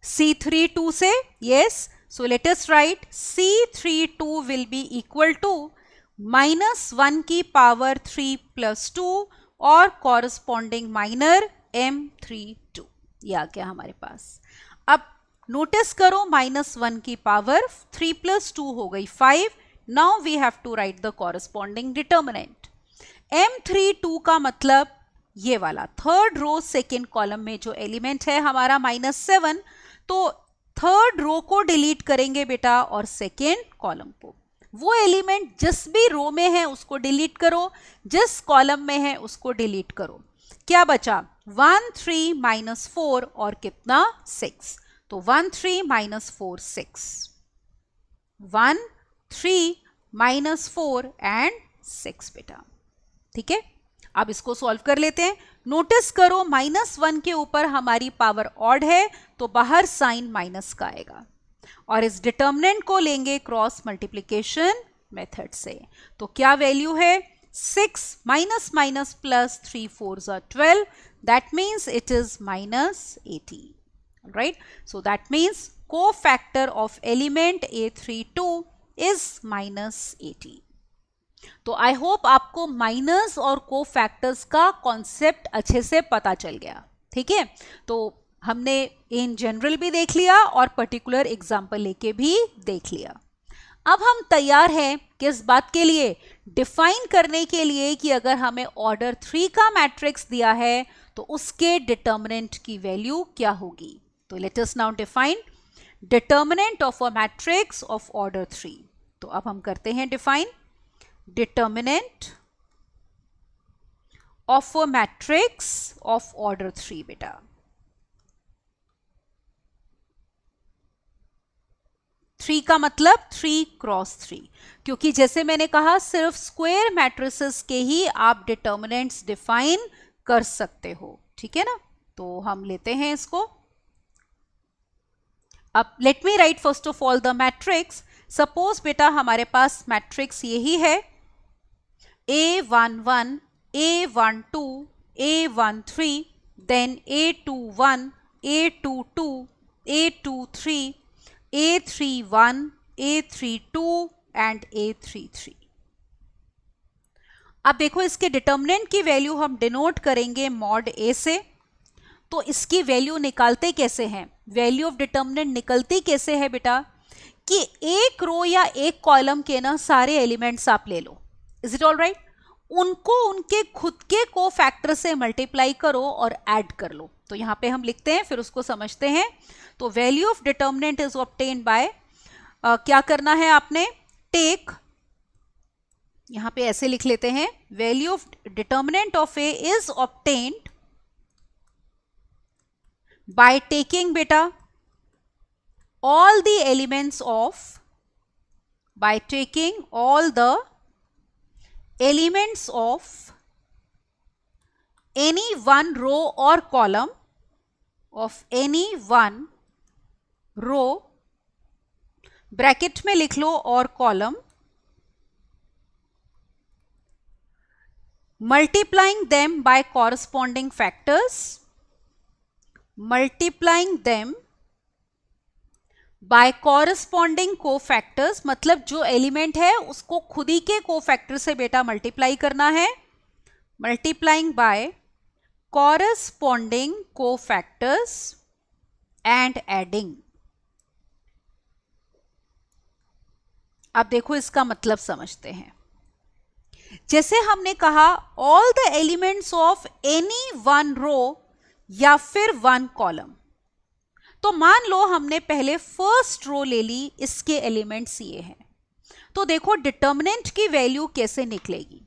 C32 से, yes, so let us write C32 will be equal to -1 की पावर 3 + 2 और कॉरस्पॉन्डिंग माइनर M32, ये आ गया हमारे पास। अब नोटिस करो -1 की पावर 3 + 2 हो गई 5। Now we have to write the corresponding determinant. M32 का मतलब ये वाला थर्ड रो सेकेंड कॉलम में जो एलिमेंट है हमारा -7, तो थर्ड रो को डिलीट करेंगे बेटा और सेकेंड कॉलम को। वो एलिमेंट जिस भी रो में है उसको डिलीट करो, जिस कॉलम में है उसको डिलीट करो। क्या बचा? 1 3 - 4 और कितना? 6। तो 1 3 - 4 6, 1 3 - 4 एंड 6 बेटा। ठीक है, अब इसको सॉल्व कर लेते हैं। नोटिस करो -1 के ऊपर हमारी पावर ऑड है तो बाहर साइन माइनस का आएगा, और इस डिटर्मिनेंट को लेंगे क्रॉस मल्टीप्लिकेशन मेथड से। तो क्या वैल्यू है? 6 minus minus plus 3 4s are 12, that means it is -80. Right, so that means cofactor of element A32 is -80. तो आई होप आपको माइनस और कोफैक्टर्स का कॉन्सेप्ट अच्छे से पता चल गया। ठीक है, तो हमने इन जनरल भी देख लिया और पर्टिकुलर एग्जांपल लेके भी देख लिया। अब हम तैयार हैं किस बात के लिए? डिफाइन करने के लिए कि अगर हमें ऑर्डर 3 का मैट्रिक्स दिया है तो उसके डिटर्मिनेंट की वैल्यू क्या होगी। तो let us now define determinant of a matrix of order 3। तो अब हम करते हैं define determinant of a matrix of order 3 बेटा। थ्री का मतलब 3 क्रॉस 3, क्योंकि जैसे मैंने कहा सिर्फ स्क्वायर मैट्रिसेस के ही आप डिटर्मिनेंट्स डिफाइन कर सकते हो। ठीक है ना, तो हम लेते हैं इसको। अब late me right first of all the matrix. Suppose बेटा हमारे पास मैट्रिक्स यही है A11, A12, A13, then A21, A22, A23, A31, A32 and A33। अब देखो इसके डिटर्मिनेंट की वैल्यू हम डिनोट करेंगे मॉड A से। तो इसकी वैल्यू निकालते कैसे हैं? वैल्यू ऑफ डिटर्मिनेंट निकलती कैसे है बेटा? कि एक रो या एक कॉलम के ना सारे एलिमेंट्स आप ले लो, इज इट ऑल राइट? उनको उनके खुद के कोफैक्टर से मल्टीप्लाई करो और ऐड कर लो। तो यहां पे हम लिखते हैं फिर उसको समझते हैं। तो value of determinant is obtained bye, क्या करना है आपने? टेक, यहां पे ऐसे लिख लेते हैं, value of determinant of A is obtained by taking बेटा all the elements of, by taking all the elements of any one row or column of any one row, bracket में लिख लो और column, multiplying them by corresponding factors, multiplying them by corresponding cofactors, मतलब जो element है उसको खुद ही के कोफैक्टर से बेटा मल्टीप्लाई करना है, multiplying by corresponding cofactors and adding. अब देखो इसका मतलब समझते हैं। जैसे हमने कहा all the elements of any one row या फिर वन कॉलम, तो मान लो हमने पहले फर्स्ट रो ले ली, इसके एलिमेंट्स ये हैं। तो देखो डिटर्मिनेंट की वैल्यू कैसे निकलेगी।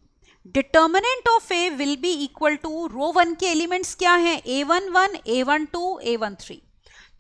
Determinant of A will be equal to row 1 के एलिमेंट्स क्या हैं? A11, A12, A13।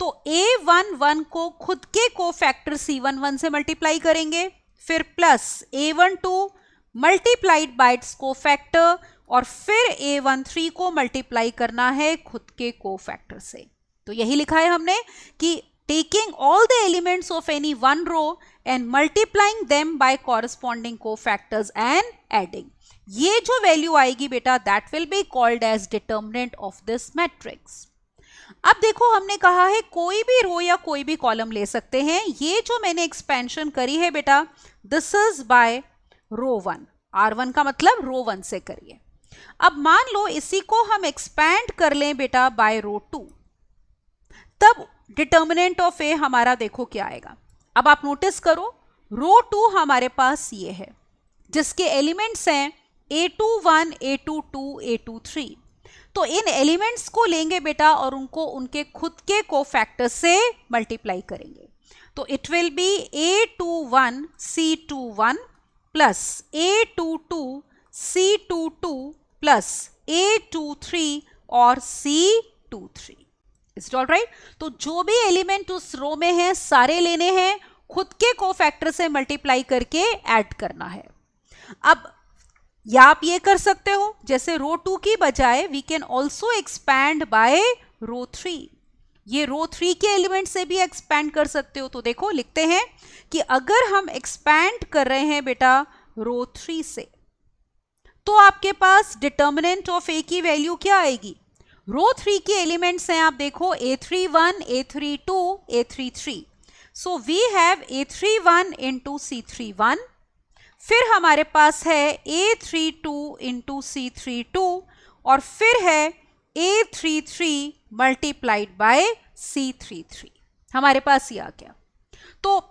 तो A11 को खुद के कोफैक्टर C11 से मल्टीप्लाई करेंगे, फिर plus A12 multiplied by it's cofactor, और फिर A13 को मल्टीप्लाई करना है खुद के कोफैक्टर से। तो यही लिखा है हमने कि taking all the elements of any one row and multiplying them by corresponding cofactors and adding. ये जो वैल्यू आएगी बेटा, that will be called as determinant of this matrix. अब देखो हमने कहा है कोई भी रो या कोई भी कॉलम ले सकते हैं. ये जो मैंने एक्सपेंशन करी है बेटा, this is by row 1. R1 का मतलब रो 1 से करिए. अब मान लो इसी को हम एक्सपैंड कर लें बेटा बाय रो 2, तब डिटर्मिनेंट ऑफ ए हमारा देखो क्या आएगा. अब आप नोटिस करो, रो 2 हमारे पास ये है जिसके एलिमेंट्स हैं A21, A22, A23. तो इन एलिमेंट्स को लेंगे बेटा और उनको उनके खुद के कोफैक्टर से मल्टीप्लाई करेंगे. तो it will B A21 C21 plus A22 C22 plus A23 और C23. Is all right. तो जो भी एलिमेंट उस रो में है सारे लेने हैं, खुद के कोफैक्टर से मल्टीप्लाई करके ऐड करना है. अब या आप ये कर सकते हो, जैसे रो 2 की बजाय we can also expand by row 3. ये रो 3 के एलिमेंट से भी एक्सपैंड कर सकते हो. तो देखो लिखते हैं कि अगर हम एक्सपैंड कर रहे हैं बेटा रो 3 से, तो आपके पास डिटर्मिनेंट ऑफ ए की वैल्यू क्या आएगी. रो 3 के एलिमेंट्स हैं, आप देखो A31, A32, A33. So we have A31 into C31, फिर हमारे पास है A32 इंटू C32 और फिर है A33 मल्टीप्लाइड बाय C33. हमारे पास ये आ गया. तो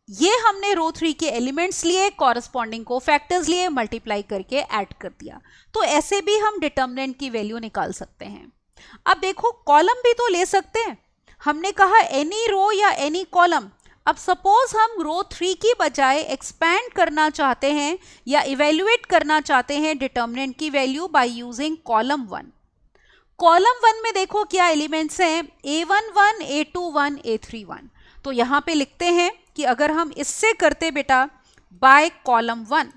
ये हमने रो 3 के एलिमेंट्स लिए, कॉरस्पॉन्डिंग कोफैक्टर्स लिए, मल्टीप्लाई करके ऐड कर दिया. तो ऐसे भी हम डिटर्मिनेंट की वैल्यू निकाल सकते हैं. अब देखो कॉलम भी तो ले सकते हैं. हमने कहा एनी रो या एनी कॉलम. अब सपोज हम रो 3 की बजाय एक्सपैंड करना चाहते हैं या इवेल्युएट करना चाहते हैं डिटर्मिनेंट की value by using column 1. Column 1 में देखो क्या एलिमेंट्स हैं, A11, A21, A31. तो यहां पे लिखते हैं कि अगर हम इससे करते बेटा बाय कॉलम 1,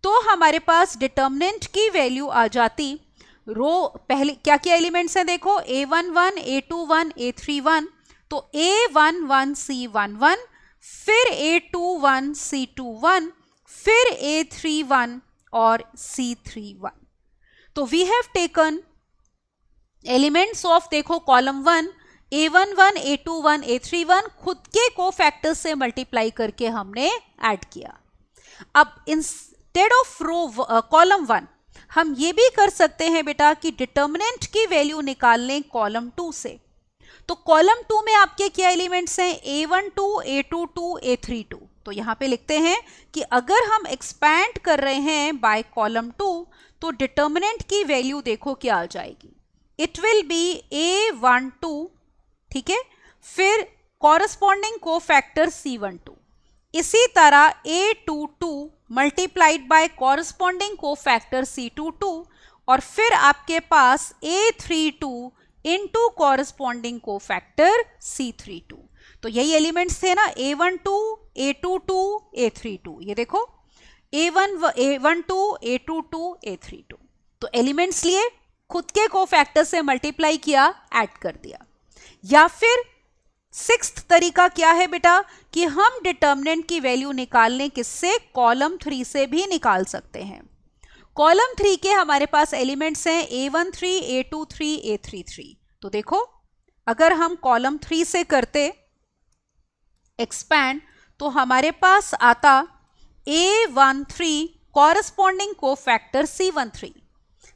तो हमारे पास डिटर्मिनेंट की वैल्यू आ जाती. रो पहले क्या क्या एलिमेंट्स हैं देखो, A11, A21, A31. तो A11 C11, फिर A21 C21, फिर A31 और C31. तो we have taken elements of देखो कॉलम 1 A11, A21, A31 खुद के कोफैक्टर्स से मल्टीप्लाई करके हमने ऐड किया. अब इंस्टेड ऑफ रो कॉलम 1 हम ये भी कर सकते हैं बेटा कि डिटर्मिनेंट की वैल्यू निकाल लें कॉलम 2 से. तो कॉलम 2 में आपके क्या एलिमेंट्स हैं, A12, A22, A32. तो यहां पे लिखते हैं कि अगर हम एक्सपैंड कर रहे हैं बाय कॉलम 2, तो डिटर्मिनेंट की वैल्यू देखो क्या आ जाएगी. इट विल बी A12, ठीक है, फिर कॉरस्पॉन्डिंग कोफैक्टर C12. इसी तरह A22 multiplied by corresponding cofactor C22 और फिर आपके पास A32 into corresponding cofactor C32. तो यही एलिमेंट्स थे ना, A12, A22, A32. ये देखो A12, A22, A32. तो एलिमेंट्स लिए, खुद के कोफैक्टर से मल्टीप्लाई किया, ऐड कर दिया. या फिर सिक्स्थ तरीका क्या है बेटा कि हम डिटर्मिनेंट की वैल्यू निकालने किससे, कॉलम 3 से भी निकाल सकते हैं. कॉलम 3 के हमारे पास एलिमेंट्स हैं A13, A23, A33. तो देखो अगर हम कॉलम 3 से करते एक्सपैंड, तो हमारे पास आता A13 कॉरस्पॉन्डिंग कोफैक्टर C13,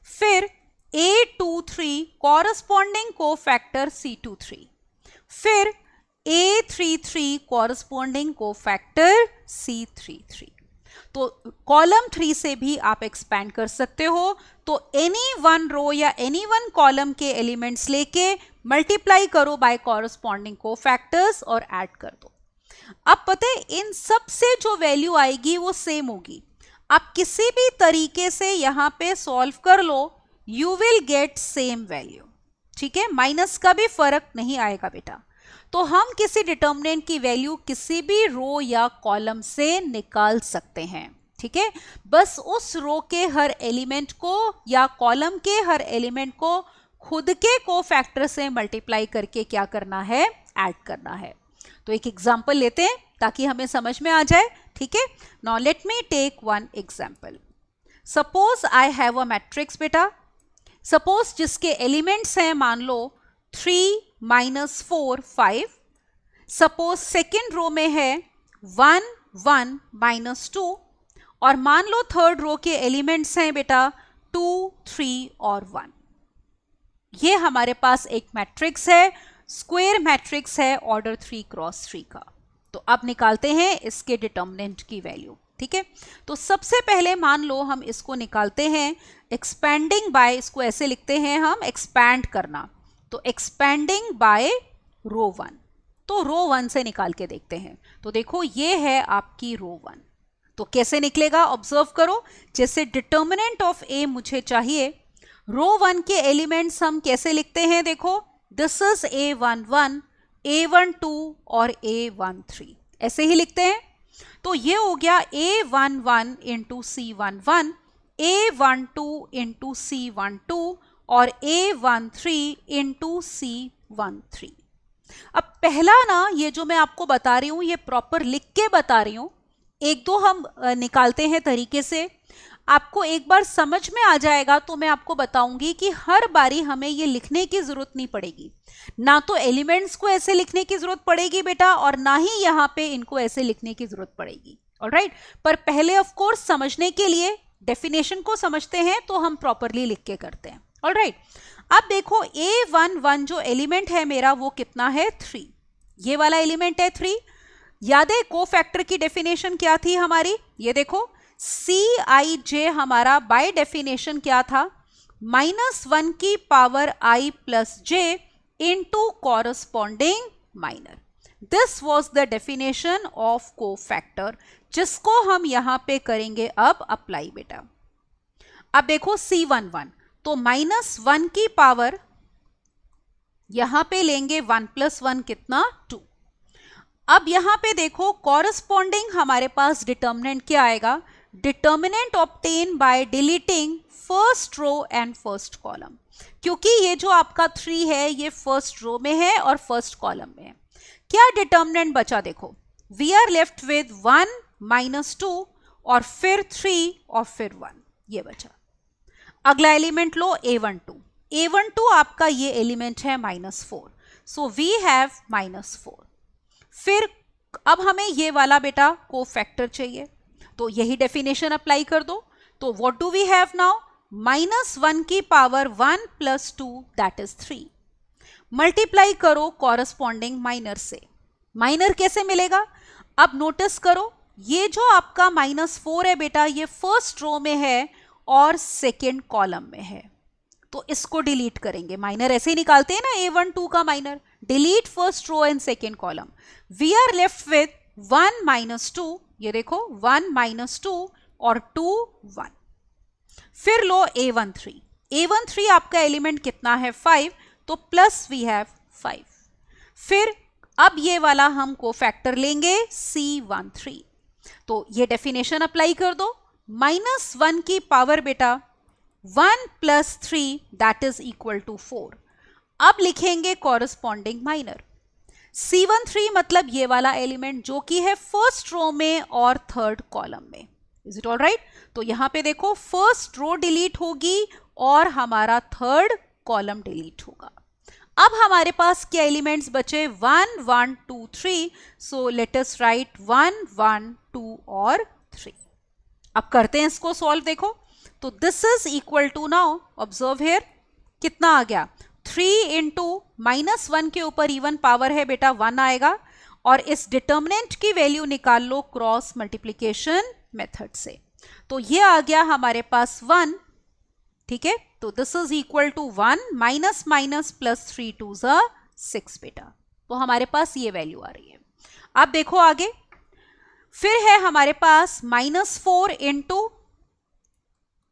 फिर A23 कॉरस्पॉन्डिंग कोफैक्टर C23, फिर A33 कॉरस्पॉन्डिंग कोफैक्टर C33. तो कॉलम 3 से भी आप एक्सपैंड कर सकते हो. तो एनी वन रो या एनी वन कॉलम के एलिमेंट्स लेके मल्टीप्लाई करो बाय कॉरस्पॉन्डिंग कोफैक्टर्स और ऐड कर दो. अब पता है इन सब से जो वैल्यू आएगी वो सेम होगी. आप किसी भी तरीके से यहां पे सॉल्व कर लो, you will get same value. ठीक है, माइनस का भी फर्क नहीं आएगा बेटा. तो हम किसी डिटर्मिनेंट की वैल्यू किसी भी रो या कॉलम से निकाल सकते हैं. ठीक है, बस उस रो के हर एलिमेंट को या कॉलम के हर एलिमेंट को खुद के कोफैक्टर से मल्टीप्लाई करके क्या करना है, ऐड करना है. तो एक एग्जाम्पल लेते हैं ताकि हमें समझ में आ जाए, ठीक है। Now let me take one example. Suppose I have a matrix बेटा, सपोज जिसके एलिमेंट्स हैं मान लो 3 माइनस 4 5। सपोज सेकेंड रो में है 1 1 माइनस 2, और मान लो थर्ड रो के एलिमेंट्स हैं बेटा 2 3 और 1। ये हमारे पास एक मैट्रिक्स है, स्क्वायर मैट्रिक्स है ऑर्डर 3 क्रॉस 3 का। तो अब निकालते हैं इसके डिटर्मिनेंट की वैल्यू, ठीक है। तो सबसे पहले मान लो हम इसको निकालते हैं एक्सपेंडिंग बाय, इसको ऐसे लिखते हैं हम एक्सपैंड करना, तो एक्सपेंडिंग बाय रो 1। तो रो 1 से निकाल के देखते हैं। तो देखो ये है आपकी रो 1, तो कैसे निकलेगा ऑब्जर्व करो। जैसे डिटर्मिनेंट ऑफ ए मुझे चाहिए, रो 1 के एलिमेंट्स हम कैसे लिखते हैं, देखो दिस इज A11 A12 और A13, ऐसे ही लिखते हैं। तो ये हो गया A11 into C11, A12 into C12 और A13 इंटू C13। अब पहला ना, ये जो मैं आपको बता रही हूं ये प्रॉपर लिख के बता रही हूं, एक दो हम निकालते हैं तरीके से, आपको एक बार समझ में आ जाएगा तो मैं आपको बताऊंगी कि हर बारी हमें ये लिखने की जरूरत नहीं पड़ेगी। ना तो एलिमेंट्स को ऐसे लिखने की जरूरत पड़ेगी बेटा, और ना ही यहाँ पे इनको ऐसे लिखने की जरूरत पड़ेगी, ऑलराइट। पर पहले ऑफ कोर्स समझने के लिए डेफिनेशन को समझते हैं तो हम प्रॉपरली लिख के करते हैं, ऑलराइट। अब देखो A11 जो एलिमेंट है मेरा वो कितना है 3, ये वाला एलिमेंट है 3। याद है कोफैक्टर की डेफिनेशन क्या थी हमारी, ये देखो Cij हमारा बाय डेफिनेशन क्या था, -1 की power i plus j into corresponding minor. This was the definition of cofactor, जिसको हम यहां पे करेंगे अब अप्लाई बेटा। अब देखो C11, तो -1 की पावर यहां पे लेंगे 1 + 1 कितना 2। अब यहां पे देखो कॉरस्पॉन्डिंग हमारे पास डिटर्मिनेंट क्या आएगा, determinant obtain by deleting first row and first column. क्योंकि ये जो आपका 3 है ये फर्स्ट रो में है और फर्स्ट कॉलम में है। क्या डिटर्मिनेंट बचा, देखो वी आर लेफ्ट विद 1 - 2 और फिर 3 और फिर 1, ये बचा। अगला एलिमेंट लो A12, A12 आपका ये एलिमेंट है -4, सो वी हैव -4। फिर अब हमें ये वाला बेटा कोफैक्टर चाहिए, तो यही डेफिनेशन अप्लाई कर दो। तो what do we have now, -1 की पावर 1 + 2 दैट इज 3, मल्टीप्लाई करो कॉरस्पॉन्डिंग माइनर से। माइनर कैसे मिलेगा, अब नोटिस करो ये जो आपका -4 है बेटा ये फर्स्ट रो में है और सेकेंड कॉलम में है, तो इसको डिलीट करेंगे। माइनर ऐसे ही निकालते हैं ना A12 का minor, delete first row and second column. We are left with 1 - 2, ये देखो 1 - 2 और 2 1। फिर लो A13, A13 आपका एलिमेंट कितना है 5, तो प्लस वी हैव 5। फिर अब ये वाला हम कोफैक्टर लेंगे C13, तो ये डेफिनेशन अप्लाई कर दो। -1 की पावर बेटा 1 + 3 दैट इज इक्वल टू 4। अब लिखेंगे कॉरस्पॉन्डिंग माइनर। C13 मतलब ये वाला एलिमेंट जो कि है फर्स्ट रो में और थर्ड कॉलम में। Is it all right? तो यहां पे देखो फर्स्ट रो डिलीट होगी और हमारा थर्ड कॉलम डिलीट होगा। अब हमारे पास क्या एलिमेंट्स बचे, 1 1 2 3, सो लेट अस राइट 1 1 2 और 3। अब करते हैं इसको सॉल्व, देखो तो this is equal to, now observe here कितना आ गया, 3 इंटू -1 के ऊपर इवन पावर है बेटा 1 आएगा, और इस डिटर्मिनेंट की वैल्यू निकाल लो क्रॉस मल्टीप्लिकेशन मेथड से, तो ये आ गया हमारे पास 1, ठीक है। तो this is equal to 1 minus minus plus 3 2 6 बेटा, तो हमारे पास ये वैल्यू आ रही है। अब देखो आगे, फिर है हमारे पास -4 इंटू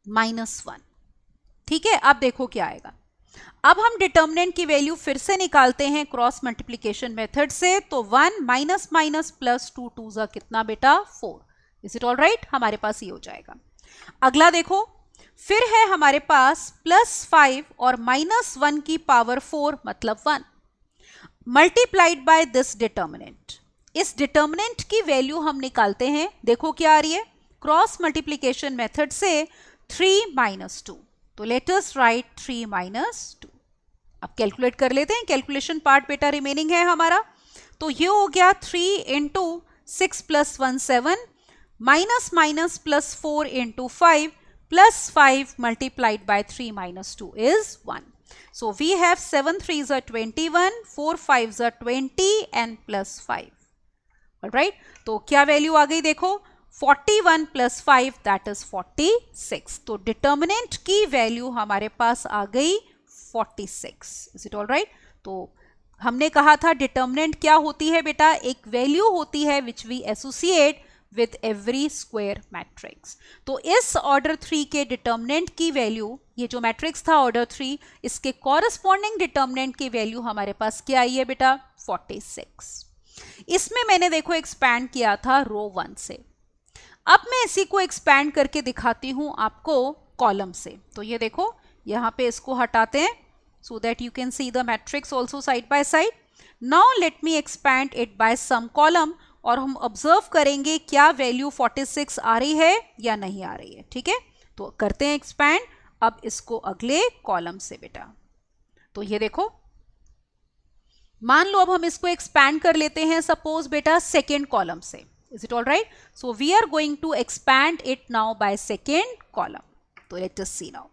-1, ठीक है। अब देखो क्या आएगा, अब हम डिटर्मिनेंट की वैल्यू फिर से निकालते हैं क्रॉस मल्टीप्लिकेशन मेथड से, तो 1 माइनस माइनस प्लस 2 2 कितना बेटा 4। Is it all right? हमारे पास ये हो जाएगा। अगला देखो, फिर है हमारे पास +5 और -1 की पावर 4 मतलब 1 मल्टीप्लाइड बाय दिस डिटर्मिनेंट। इस डिटर्मिनेंट की वैल्यू हम निकालते हैं, देखो क्या आ रही है, क्रॉस मल्टीप्लीकेशन मेथड से 3 - 2, तो लेट अस राइट 3 - 2। अब कैलकुलेट कर लेते हैं, कैलकुलेशन पार्ट बेटा रिमेनिंग है हमारा। तो ये हो गया 3 × 6 + 1 7 minus minus plus 4 × 5 plus 5 multiplied by 3 minus 2 is 1. So we have 7 3s are 21, 4 5s are 20 and plus 5. Alright, तो क्या वैल्यू आ गई देखो, 41 plus 5 that is 46. तो डिटर्मिनेंट की वैल्यू हमारे पास आ गई 46. Is it all right? तो हमने कहा था डिटर्मिनेंट क्या होती है बेटा, एक वैल्यू होती है which we associate with every square matrix. तो इस ऑर्डर 3 के डिटर्मिनेंट की वैल्यू, ये जो मैट्रिक्स था ऑर्डर 3, इसके कॉरस्पॉन्डिंग डिटर्मिनेंट की वैल्यू हमारे पास क्या आई है बेटा, 46. इसमें मैंने देखो एक्सपैंड किया था रो 1 से। अब मैं इसी को एक्सपैंड करके दिखाती हूं आपको कॉलम से। तो ये देखो यहां पे इसको हटाते हैं so that you can see the matrix also side by side. Now let me expand it by some column और हम ऑब्जर्व करेंगे क्या वैल्यू 46 आ रही है या नहीं आ रही है। ठीक है, तो करते हैं एक्सपैंड अब इसको अगले कॉलम से बेटा। तो ये देखो, मान लो अब हम इसको एक्सपैंड कर लेते हैं सपोज बेटा सेकेंड कॉलम से। Is it all right? So we are going to expand it now by second column. तो लेट अस सी नाउ।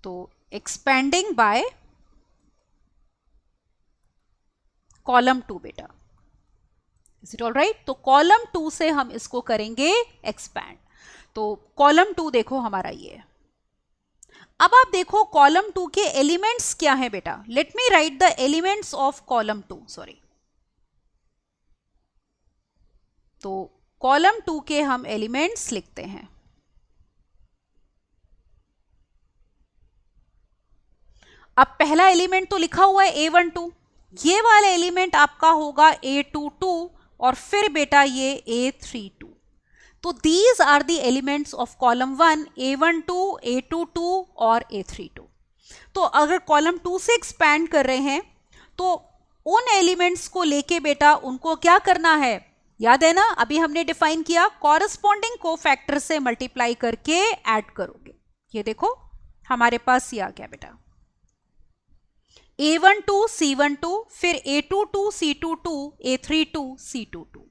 तो एक्सपैंडिंग बाय कॉलम 2 बेटा। Is it all right? तो कॉलम 2 से हम इसको करेंगे एक्सपैंड। तो कॉलम 2 देखो हमारा ये। अब आप देखो कॉलम 2 के एलिमेंट्स क्या है बेटा। Late me right the elements of column 2, sorry. तो कॉलम 2 के हम एलिमेंट्स लिखते हैं। अब पहला एलिमेंट तो लिखा हुआ है A12, ये वाला एलिमेंट आपका होगा A22 और फिर बेटा ये A32। तो these are the elements of column 1, A12, A22 और A32। तो अगर कॉलम 2 से एक्सपैंड कर रहे हैं तो उन एलिमेंट्स को लेके बेटा उनको क्या करना है, याद है ना, अभी हमने डिफाइन किया कॉरस्पॉन्डिंग कोफैक्टर से मल्टीप्लाई करके ऐड करोगे। ये देखो हमारे पास ये आ गया बेटा A12 C12 फिर A22 C22 A32 C22।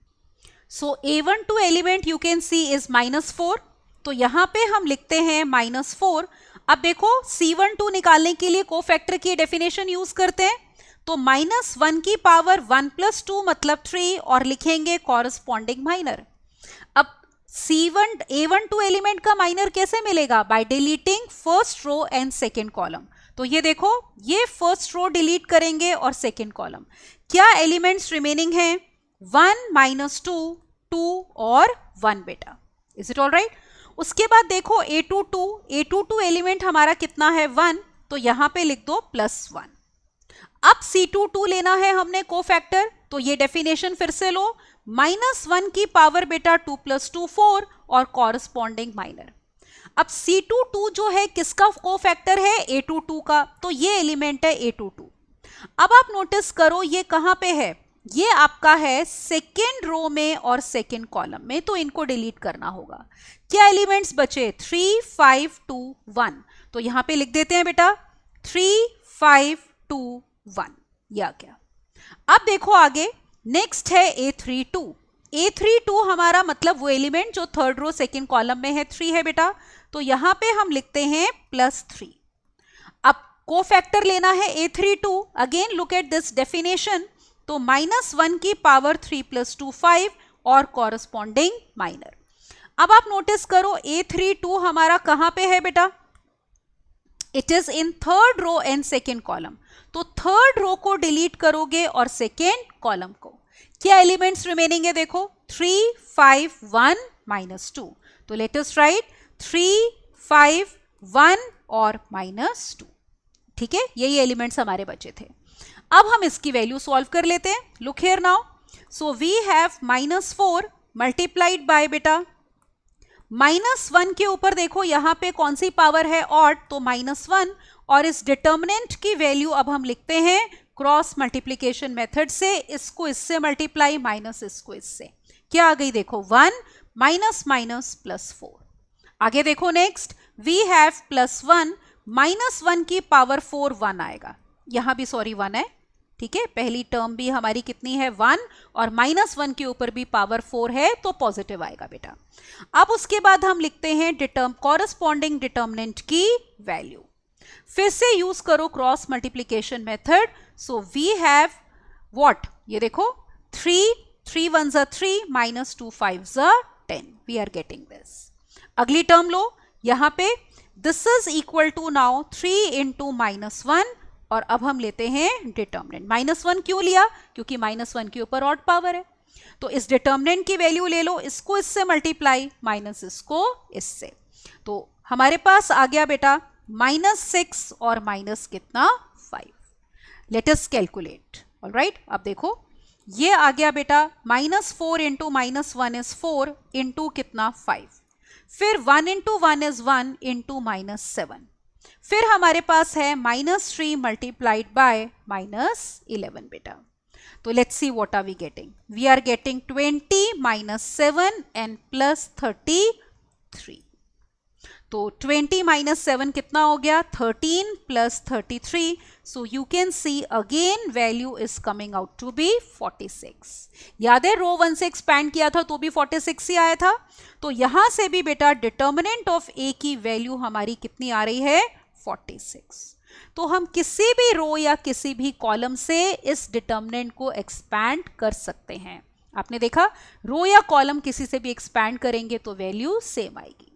So A12 element you can C is -4, तो यहां पे हम लिखते हैं -4। अब देखो C12 निकालने के लिए कोफैक्टर की डेफिनेशन यूज करते हैं, तो -1 की पावर 1 + 2 मतलब 3 और लिखेंगे कॉरस्पॉन्डिंग माइनर। अब A12 एलिमेंट का माइनर कैसे मिलेगा, by deleting first row and second column. तो ये देखो ये फर्स्ट रो डिलीट करेंगे और सेकेंड कॉलम। क्या एलिमेंट्स रिमेनिंग हैं, 1 - 2 2 और 1 बेटा। Is it all right? उसके बाद देखो A22 एलिमेंट हमारा कितना है 1, तो यहां पे लिख दो +1। अब C22 लेना है हमने कोफैक्टर, तो ये डेफिनेशन फिर से लो, -1 की पावर बेटा 2 + 2 4 और कॉरस्पॉन्डिंग माइनर। अब C22 जो है किसका कोफैक्टर है, A22 का, तो ये एलिमेंट है A22। अब आप नोटिस करो ये कहां पे है, ये आपका है सेकेंड रो में और सेकेंड कॉलम में, तो इनको डिलीट करना होगा। क्या एलिमेंट्स बचे, 3 5 2 1, तो यहां पे लिख देते हैं बेटा 3 5 2 1, या क्या। अब देखो आगे नेक्स्ट है A32 हमारा मतलब वो एलिमेंट जो थर्ड रो सेकेंड कॉलम में है 3 है बेटा, तो यहां पे हम लिखते हैं +3। अब कोफैक्टर लेना है A32, again look at this definition, तो -1 की पावर 3 + 2 5 और कॉरस्पॉन्डिंग माइनर। अब आप नोटिस करो A32 हमारा कहां पे है बेटा, it is in third row and second column, तो थर्ड रो को डिलीट करोगे और सेकेंड कॉलम को। क्या एलिमेंट्स रिमेनिंग है देखो 3 5 1 -2, तो लेट अस राइट 3 5 1 और -2। ठीक है, यही एलिमेंट्स हमारे बचे थे। अब हम इसकी वैल्यू सॉल्व कर लेते हैं। Look here now, so we have -4 multiplied by बेटा -1 के ऊपर देखो यहां पे कौन सी पावर है ऑड, तो -1, और इस डिटर्मिनेंट की वैल्यू अब हम लिखते हैं क्रॉस मल्टीप्लीकेशन मेथड से, इसको इससे मल्टीप्लाई माइनस इसको इससे, क्या आ गई देखो 1 माइनस माइनस प्लस 4। आगे देखो next, we have plus 1 minus 1 की पावर 4 1 आएगा, यहां भी सॉरी 1 है, ठीक है, पहली टर्म भी हमारी कितनी है 1 और माइनस 1 के ऊपर भी पावर 4 है तो पॉजिटिव आएगा बेटा। अब उसके बाद हम लिखते हैं कॉरस्पॉन्डिंग डिटर्मिनेंट की वैल्यू, फिर से यूज करो cross multiplication method. So we have what, ये देखो 3 1s are 3 minus 2 5s are 10, we are getting this। अगली टर्म लो, यहां पे this is equal to now 3 into minus 1 और अब हम लेते हैं डिटर्मिनेंट। माइनस 1 क्यों लिया, क्योंकि माइनस 1 के ऊपर ऑड पावर है, तो इस डिटर्मिनेंट की वैल्यू ले लो, इसको इससे मल्टीप्लाई माइनस इसको इससे, तो हमारे पास आ गया बेटा -6 और माइनस कितना 5। Late us calculate. ऑलराइट, अब देखो ये आ गया बेटा -4 इंटू माइनस 1 इज 4 इंटू कितना 5, फिर 1 इंटू 1 इज 1 इंटू -7, फिर हमारे पास है -3 मल्टीप्लाइड बाय -11 बेटा। तो let's see what are we getting, we are getting 20 -7 and +33। तो 20 -7 कितना हो गया 13 +33, so you can see again value is coming out to be 46। याद है रो 1 से एक्सपैंड किया था तो भी 46 ही आया था, तो यहां से भी बेटा डिटर्मिनेंट ऑफ ए की वैल्यू हमारी कितनी आ रही है 46। तो हम किसी भी रो या किसी भी कॉलम से इस डिटर्मिनेंट को एक्सपैंड कर सकते हैं। आपने देखा रो या कॉलम किसी से भी एक्सपैंड करेंगे तो वैल्यू सेम आएगी।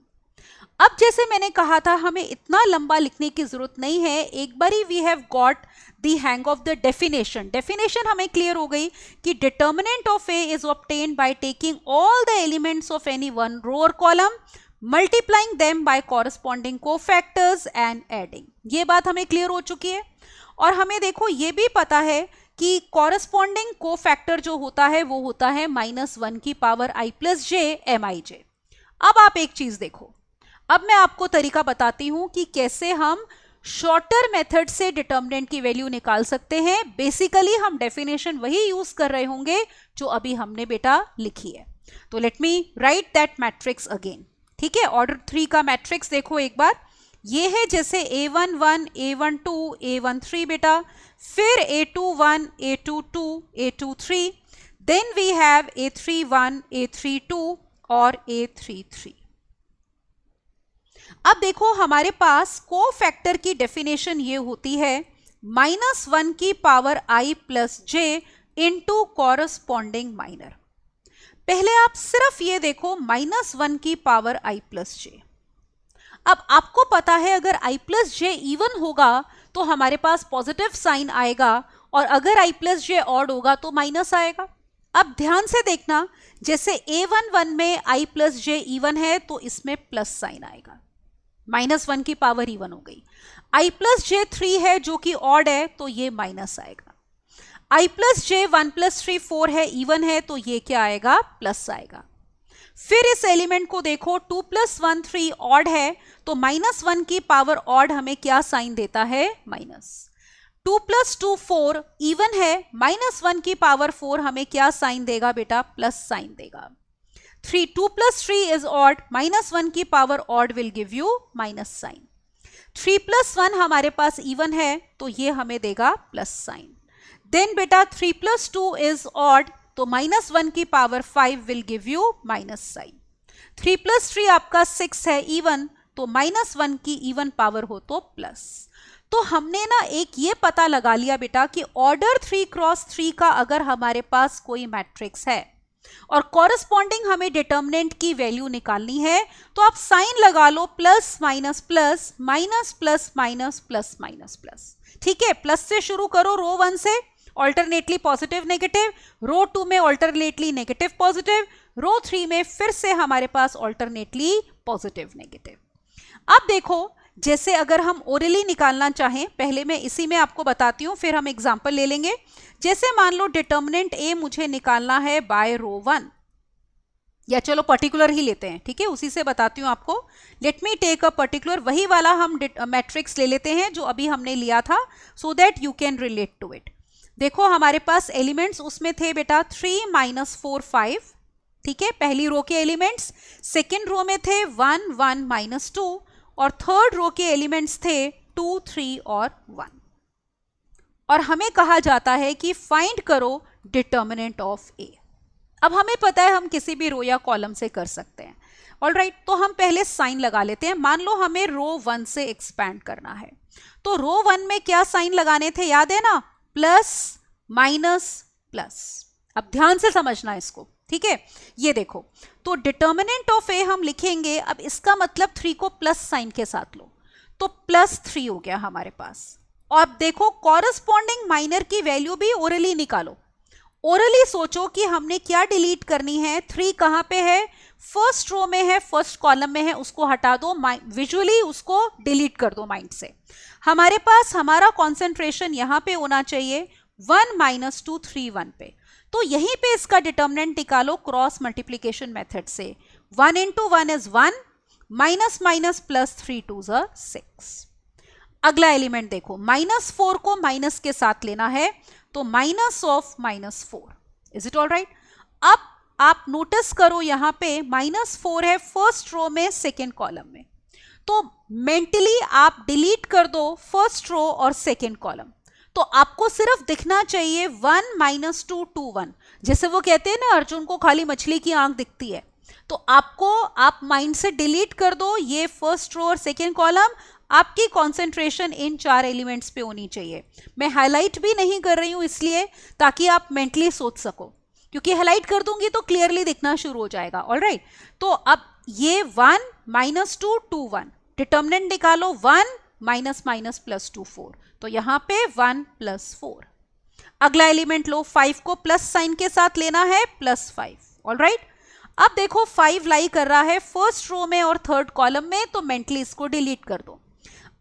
अब जैसे मैंने कहा था हमें इतना लंबा लिखने की जरूरत नहीं है, एक बारी we have got the hang of the definition. Definition हमें क्लियर हो गई कि determinant of A is obtained by taking all the elements of any one row और column, multiplying them by corresponding cofactors and adding. ये बात हमें clear हो चुकी है। और हमें देखो ये भी पता है कि कॉरस्पॉन्डिंग कोफैक्टर जो होता है वो होता है -1 की power i plus J mij। अब आप एक चीज देखो, अब मैं आपको तरीका बताती हूं कि कैसे हम शॉर्टर मेथड से डिटर्मिनेंट की वैल्यू निकाल सकते हैं। बेसिकली हम डेफिनेशन वही यूज कर रहे होंगे जो अभी हमने बेटा लिखी है। तो let me right that matrix again, ठीक है। ऑर्डर 3 का मैट्रिक्स देखो एक बार, ये है जैसे A11 A12 A13 बेटा, फिर A21 A22 A23, then we have A31 A32 और A33। अब देखो हमारे पास कोफैक्टर की डेफिनेशन ये होती है -1 की power i plus J into corresponding minor. पहले आप सिर्फ ये देखो -1 की पावर i प्लस जे। अब आपको पता है अगर i प्लस जे इवन होगा तो हमारे पास पॉजिटिव साइन आएगा, और अगर i प्लस जे ऑड होगा तो माइनस आएगा। अब ध्यान से देखना, जैसे A11 में i प्लस जे इवन है तो इसमें प्लस साइन आएगा, -1 की पावर इवन हो गई। i प्लस जे 3 है जो कि ऑड है तो ये माइनस आएगा। i प्लस जे 1 प्लस 3 4 है इवन है तो ये क्या आएगा प्लस आएगा। फिर इस एलिमेंट को देखो 2 प्लस 1 3 ऑड है तो -1 की पावर ऑड हमें क्या साइन देता है माइनस। 2 प्लस 2 4 इवन है, -1 की पावर 4 हमें क्या साइन देगा बेटा प्लस साइन देगा। 2 plus 3 is odd, -1 की power odd will give you minus sign. 3 plus 1 हमारे पास इवन है तो ये हमें देगा प्लस साइन। देन बेटा 3 plus 2 is odd, तो -1 की power 5 will give you minus sign. 3 plus 3 आपका 6 है इवन, तो -1 की इवन पावर हो तो प्लस। तो हमने ना एक ये पता लगा लिया बेटा कि ऑर्डर 3 क्रॉस 3 का अगर हमारे पास कोई मैट्रिक्स है और कॉरस्पॉन्डिंग हमें डिटर्मिनेंट की वैल्यू निकालनी है तो आप साइन लगा लो plus minus plus minus plus minus plus minus plus, ठीक है। प्लस से शुरू करो रो 1 से ऑल्टरनेटली पॉजिटिव नेगेटिव, रो 2 में ऑल्टरनेटली नेगेटिव पॉजिटिव, रो 3 में फिर से हमारे पास ऑल्टरनेटली पॉजिटिव नेगेटिव। अब देखो जैसे अगर हम ओरली निकालना चाहें, पहले मैं इसी में आपको बताती हूं फिर हम एग्जांपल ले लेंगे। जैसे मान लो डिटर्मिनेंट ए मुझे निकालना है बाय रो 1, या चलो पर्टिकुलर ही लेते हैं, ठीक है, उसी से बताती हूँ आपको। Let me take a particular, वही वाला हम मैट्रिक्स ले लेते हैं जो अभी हमने लिया था, so that you can relate to it. देखो हमारे पास एलिमेंट्स उसमें थे बेटा 3 -4 5, ठीक है, पहली रो के एलिमेंट्स। सेकेंड रो में थे 1 1 -2, और थर्ड रो के एलिमेंट्स थे 2 3 और 1। और हमें कहा जाता है कि फाइंड करो डिटर्मिनेंट ऑफ ए। अब हमें पता है हम किसी भी रो या कॉलम से कर सकते हैं, ऑलराइट। तो हम पहले साइन लगा लेते हैं। मान लो हमें रो 1 से एक्सपैंड करना है, तो रो 1 में क्या साइन लगाने थे, याद है ना, प्लस माइनस प्लस। अब ध्यान से समझना इसको, ठीक है। ये देखो, तो डिटर्मिनेंट ऑफ ए हम लिखेंगे, अब इसका मतलब 3 को प्लस साइन के साथ लो, तो +3 हो गया हमारे पास। और अब देखो कॉरस्पॉन्डिंग माइनर की वैल्यू भी ओरली निकालो। ओरली सोचो कि हमने क्या डिलीट करनी है। 3 कहां पे है, फर्स्ट रो में है, फर्स्ट कॉलम में है, उसको हटा दो, विजुअली उसको डिलीट कर दो माइंड से। हमारे पास हमारा कॉन्सेंट्रेशन यहां पे होना चाहिए 1 -2 3 1 पे। तो यहीं पे इसका डिटर्मिनेंट निकालो क्रॉस मल्टीप्लीकेशन मेथड से। 1 × 1 इज 1, माइनस माइनस प्लस 3 2 6। अगला एलिमेंट देखो, -4 को माइनस के साथ लेना है, तो minus of -4। Is it all right? अब आप नोटिस करो यहां पे -4 है फर्स्ट रो में, सेकेंड कॉलम में, तो मेंटली आप डिलीट कर दो फर्स्ट रो और सेकेंड कॉलम। तो आपको सिर्फ दिखना चाहिए 1 -2 2 1। जैसे वो कहते हैं ना, अर्जुन को खाली मछली की आंख दिखती है। तो आपको, आप माइंड से डिलीट कर दो ये फर्स्ट रो और सेकेंड कॉलम। आपकी कंसंट्रेशन इन 4 एलिमेंट्स पे होनी चाहिए। मैं हाईलाइट भी नहीं कर रही हूं इसलिए ताकि आप मेंटली सोच सको, क्योंकि हाईलाइट कर दूंगी तो क्लियरली दिखना शुरू हो जाएगा। ऑलराइट, तो अब ये 1 -2 2 1, डिटर्मिनेंट निकालो 1 माइनस माइनस प्लस 2 4, तो यहां पे 1 + 4। अगला एलिमेंट लो, 5 को प्लस साइन के साथ लेना है, +5। ऑलराइट, अब देखो 5 लाई कर रहा है फर्स्ट रो में और थर्ड कॉलम में, तो मेंटली इसको डिलीट कर दो।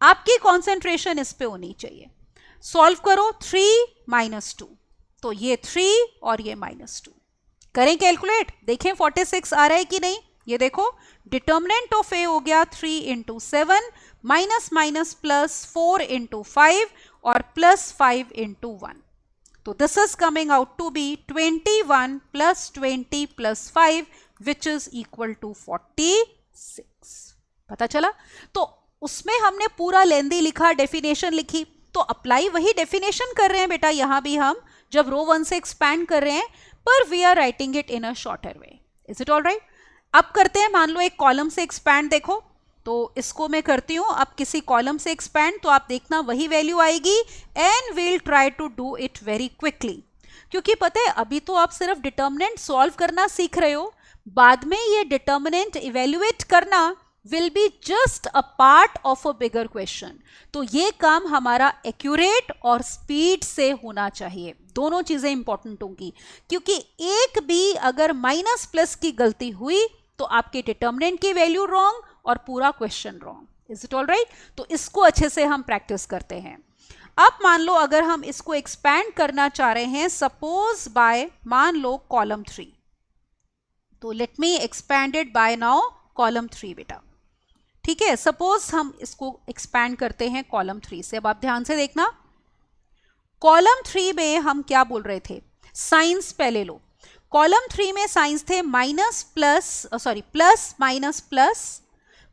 आपकी कंसंट्रेशन इस पे होनी चाहिए। सॉल्व करो 3 - 2, तो ये 3 और ये -2। करें कैलकुलेट, देखें 46 आ रहा है कि नहीं। ये देखो डिटर्मिनेंट ऑफ ए हो गया 3 × 7, माइनस माइनस प्लस 4 × 5 और +5 × 1। तो this is coming out to be 21 + 20 + 5 which is equal to 46। पता चला? तो उसमें हमने पूरा लेंदी लिखा, डेफिनेशन लिखी, तो अप्लाई वही डेफिनेशन कर रहे हैं बेटा यहां भी हम, जब रो 1 से एक्सपैंड कर रहे हैं, पर we are writing it in a shorter way. Is it all right? अब करते हैं, मान लो एक कॉलम से एक्सपैंड, देखो तो इसको मैं करती हूं। अब किसी कॉलम से एक्सपैंड, तो आप देखना वही वैल्यू आएगी, and we'll try to do it very quickly. क्योंकि पता है अभी तो आप सिर्फ डिटर्मिनेंट सॉल्व करना सीख रहे हो, बाद में ये डिटर्मिनेंट इवेल्युएट करना will be just a part of a bigger question। तो ये काम हमारा एक्यूरेट और स्पीड से होना चाहिए, दोनों चीजें इंपॉर्टेंट होंगी, क्योंकि एक भी अगर माइनस प्लस की गलती हुई तो आपके डिटर्मिनेंट की वैल्यू रॉन्ग और पूरा question wrong. Is it all right? तो इसको अच्छे से हम प्रैक्टिस करते हैं। अब मान लो अगर हम इसको एक्सपैंड करना चाह रहे हैं, सपोज बाय, मान लो कॉलम 3, तो let me expand it by now column 3 बेटा, ठीक है। सपोज हम इसको एक्सपैंड करते हैं कॉलम 3 से। अब आप ध्यान से देखना, कॉलम 3 में हम क्या बोल रहे थे, साइंस पहले लो। कॉलम 3 में साइंस थे plus minus plus,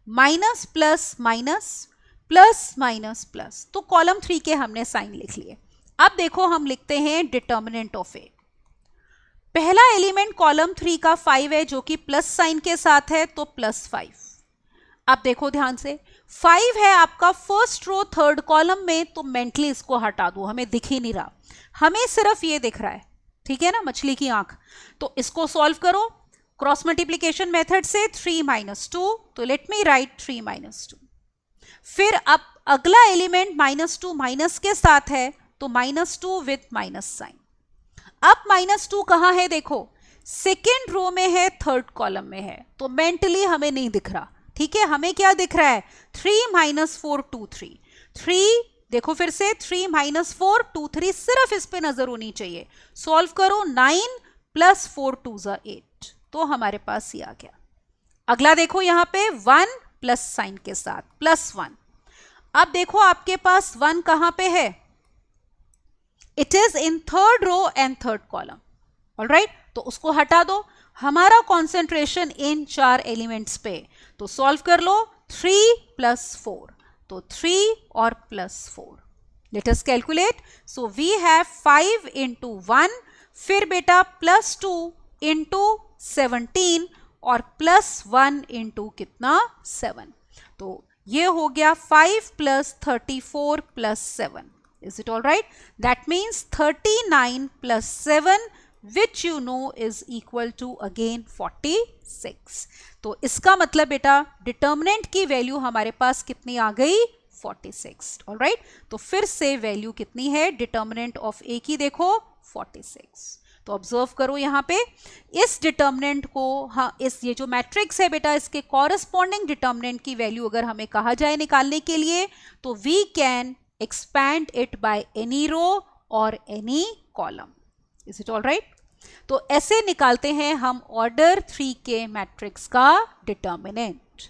minus plus minus, plus minus plus. तो कॉलम 3 के हमने साइन लिख लिए। अब देखो हम लिखते हैं डिटर्मिनेंट ऑफ ए। पहला एलिमेंट कॉलम 3 का 5 है, जो कि प्लस साइन के साथ है, तो +5। अब देखो ध्यान से, 5 है आपका फर्स्ट रो थर्ड कॉलम में, तो मेंटली इसको हटा दो, हमें दिख ही नहीं रहा, हमें सिर्फ ये दिख रहा है, ठीक है ना, मछली की आंख। तो इसको सॉल्व करो क्रॉस मल्टीप्लीकेशन मेथड से, 3 - 2, तो लेट मी राइट 3 - 2। फिर अब अगला एलिमेंट -2 माइनस के साथ है, तो -2 विथ माइनस साइन। अब -2 कहां है, देखो सेकेंड रो में है, थर्ड कॉलम में है, तो मेंटली हमें नहीं दिख रहा, ठीक है। हमें क्या दिख रहा है, 3 - 4 2 3 3, देखो फिर से 3 - 4 2 3, सिर्फ इस पे नजर होनी चाहिए। सॉल्व करो, 9 + 4 2 8, तो हमारे पास ये आ गया। अगला देखो यहाँ पे 1 प्लस साइन के साथ +1। अब देखो आपके पास 1 कहां पे है, it is in third row and third column. Alright, तो उसको हटा दो। हमारा कॉन्सेंट्रेशन इन 4 एलिमेंट्स पे, तो सॉल्व कर लो। 3 + 4, तो 3 और +4। Let us calculate. So we have 5 × 1, फिर बेटा +2 × 17 और +1 × कितना 7। तो ये हो गया 5 + 34 + 7। Is it all right? That means 39 + 7, which you know is equal to again 46. तो इसका मतलब बेटा डिटर्मिनेंट की वैल्यू हमारे पास कितनी आ गई, 46। ऑल राइट, तो फिर से वैल्यू कितनी है डिटर्मिनेंट ऑफ ए की, देखो 46। तो ऑब्जर्व करो यहाँ पे इस डिटर्मिनेंट को, हाँ इस ये जो मैट्रिक्स है बेटा, इसके कॉरस्पॉन्डिंग डिटर्मिनेंट की वैल्यू अगर हमें कहा जाए निकालने के लिए, तो we can expand it by any row or any column. Is it all right? तो ऐसे निकालते हैं हम ऑर्डर 3 के मैट्रिक्स का डिटर्मिनेंट।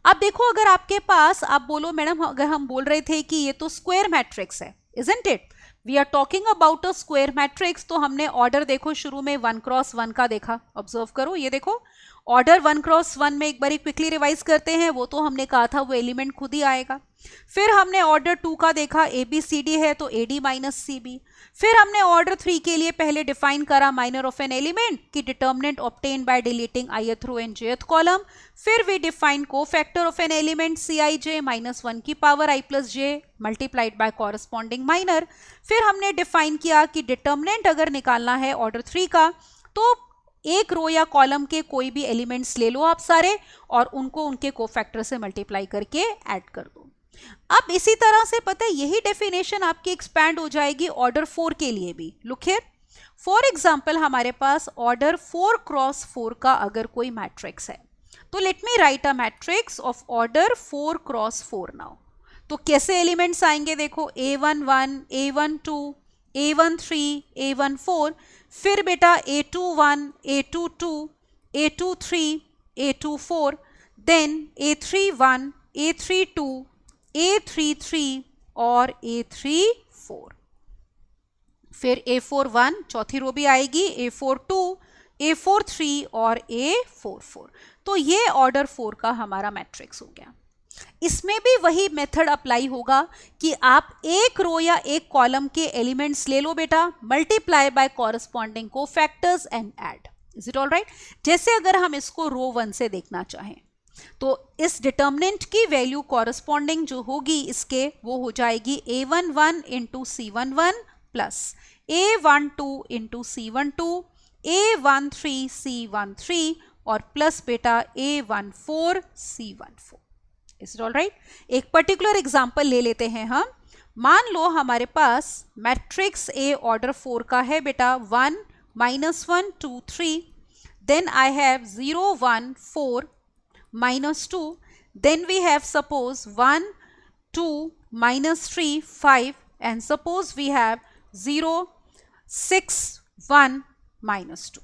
अब देखो अगर आपके पास, आप बोलो मैडम अगर हम बोल रहे थे कि ये तो स्क्वायर मैट्रिक्स है, isn't it? We are talking about a square matrix, तो हमने ऑर्डर देखो शुरू में 1 × 1 का देखा। ऑब्जर्व करो, ये देखो ऑर्डर 1 × 1 में एक बार क्विकली रिवाइज करते हैं, वो तो हमने कहा था वो एलिमेंट खुद ही आएगा। फिर हमने ऑर्डर 2 का देखा, ABCD है तो AD - CB। फिर हमने ऑर्डर 3 के लिए पहले डिफाइन करा माइनर ऑफ एन एलिमेंट की determinant obtain by deleting ith row and jth column. फिर we define cofactor of an element Cij -1 की power i + j multiplied by corresponding minor. फिर हमने डिफाइन किया कि डिटर्मिनेंट अगर निकालना है ऑर्डर 3 का, तो एक रो या कॉलम के कोई भी एलिमेंट्स ले लो आप सारे, और उनको उनके कोफैक्टर से मल्टीप्लाई करके ऐड कर दो। अब इसी तरह से पता है यही डेफिनेशन आपकी एक्सपैंड हो जाएगी ऑर्डर 4 के लिए भी। लुक हियर, फॉर एग्जांपल हमारे पास ऑर्डर 4 × 4 का अगर कोई मैट्रिक्स है, तो let me right a matrix of order 4 × 4 now. तो कैसे एलिमेंट्स आएंगे देखो, A11, A12, A13, A14, फिर बेटा A21, A22, A23, A24, then A31, A32, A33 और A34। फिर A41 चौथी रो भी आएगी, A42, A43 और A44। तो ये ऑर्डर 4 का हमारा मैट्रिक्स हो गया। इसमें भी वही मेथड अप्लाई होगा कि आप एक रो या एक कॉलम के एलिमेंट्स ले लो बेटा, multiply by corresponding cofactors and add. Is it all right? जैसे अगर हम इसको रो 1 से देखना चाहें, तो इस डिटर्मिनेंट की वैल्यू कॉरस्पॉन्डिंग जो होगी इसके, वो हो जाएगी A11 × C11 plus A12 × C12, A13 C13 और प्लस बेटा A14 C14। Is it all right? एक पर्टिकुलर एग्जांपल ले लेते हैं हम। मान लो हमारे पास मैट्रिक्स A ऑर्डर 4 का है बेटा, 1 -1 2 3, then I have 0 1 4 -2, then we have suppose 1 2 -3 5, and suppose we have 0 6 1 -2।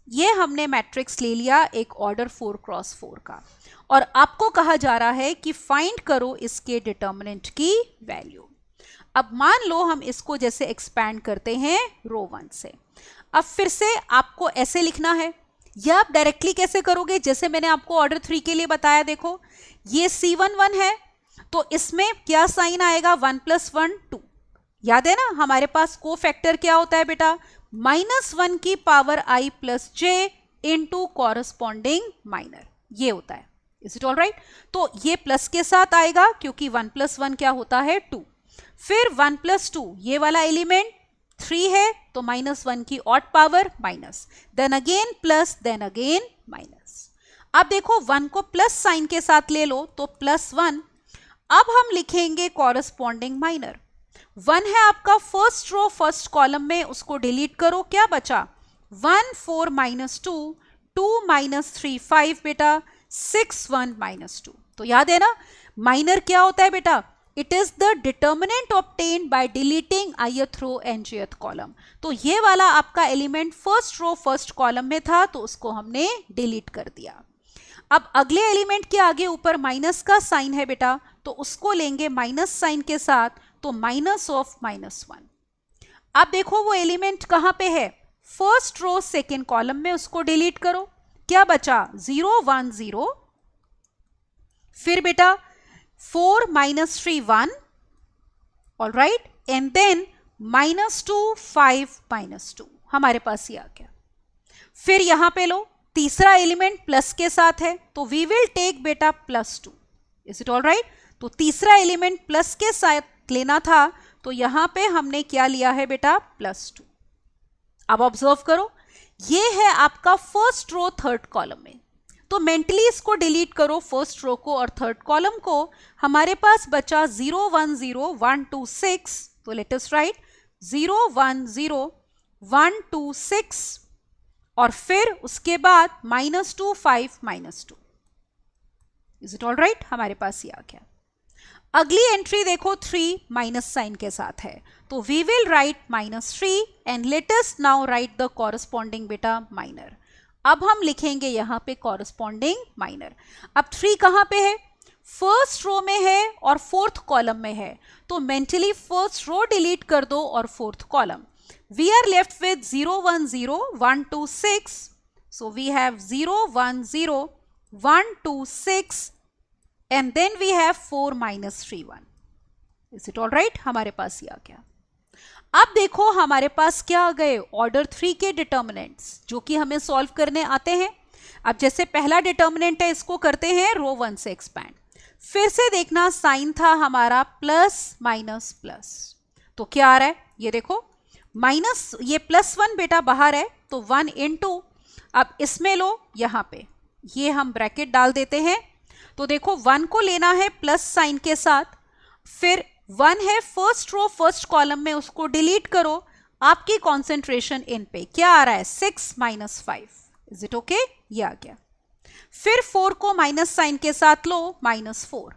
ये हमने मैट्रिक्स ले लिया एक ऑर्डर 4 × 4 का, और आपको कहा जा रहा है कि फाइंड करो इसके डिटर्मिनेंट की वैल्यू। अब मान लो हम इसको जैसे एक्सपैंड करते हैं रो 1 से। अब फिर से आपको ऐसे लिखना है, या आप डायरेक्टली कैसे करोगे, जैसे मैंने आपको ऑर्डर 3 के लिए बताया। देखो ये C11 है, तो इसमें क्या साइन आएगा, 1 + 1 2। याद है ना हमारे पास कोफैक्टर क्या होता है बेटा, -1 की power i + j into corresponding minor, ये होता है। Is it all right? तो ये प्लस के साथ आएगा क्योंकि 1 + 1 क्या होता है 2। फिर 1 + 2, ये वाला एलिमेंट 3 है, तो -1 की odd power minus, then again plus, then again minus. अब देखो 1 को प्लस साइन के साथ ले लो तो +1। अब हम लिखेंगे कॉरस्पॉन्डिंग माइनर। 1 है आपका फर्स्ट रो फर्स्ट कॉलम में, उसको डिलीट करो, क्या बचा 1 4 -2 2 -3 5 बेटा 6 1 -2। तो याद है ना माइनर क्या होता है बेटा, it is the determinant obtained by deleting ith row and jth column. तो ये वाला आपका element first row first column में था, तो उसको हमने डिलीट कर दिया। अब अगले एलिमेंट के आगे ऊपर माइनस का साइन है बेटा, तो उसको लेंगे माइनस साइन के साथ, तो माइनस ऑफ -1। अब देखो वो एलिमेंट कहां पे है, फर्स्ट रो सेकेंड कॉलम में, उसको डिलीट करो। क्या बचा, 0 1 0, फिर बेटा 4 -3 1, ऑल राइट, एंड देन -2 5 -2, हमारे पास ये आ गया। फिर यहां पे लो, तीसरा एलिमेंट प्लस के साथ है, तो वी विल टेक बेटा +2। Is it all right? तो तीसरा एलिमेंट प्लस के साथ लेना था, तो यहां पे हमने क्या लिया है बेटा, +2। अब ऑब्जर्व करो, ये है आपका फर्स्ट रो थर्ड कॉलम में, तो मेंटली इसको डिलीट करो, फर्स्ट रो को और थर्ड कॉलम को। हमारे पास बचा 0 1 0 1 2 6, तो लेट अस राइट 0 1 0 1 2 6, और फिर उसके बाद -2 5 -2। Is it all right? हमारे पास ये आ गया। अगली एंट्री देखो 3 माइनस साइन के साथ है, तो we will write -3 and let us now write the corresponding बेटा माइनर। अब हम लिखेंगे यहां पे कॉरस्पॉन्डिंग माइनर। अब 3 कहां पे है, फर्स्ट रो में है और फोर्थ कॉलम में है, तो मेंटली फर्स्ट रो डिलीट कर दो और fourth column. We are left with 0 1 0 1 2 6, so we have 0 1 0 1 2 6, and then we have 4 -3 1. Is it all right? हमारे पास ये आ गया। अब देखो हमारे पास क्या आ गए, ऑर्डर 3 के डिटर्मिनेंट्स, जो कि हमें सॉल्व करने आते हैं। अब जैसे पहला डिटर्मिनेंट है, इसको करते हैं रो 1 से एक्सपैंड। फिर से देखना, साइन था हमारा प्लस माइनस प्लस, तो क्या आ रहा है, ये देखो माइनस, ये +1 बेटा बाहर है, तो 1 × अब इसमें लो, यहां पे ये हम ब्रैकेट डाल देते हैं, तो देखो 1 को लेना है प्लस साइन के साथ, फिर 1 है फर्स्ट रो फर्स्ट कॉलम में, उसको डिलीट करो। आपकी कॉन्सेंट्रेशन इन पे क्या आ रहा है, 6 -5। Is it okay? ये आ गया। फिर 4 को माइनस साइन के साथ लो, -4।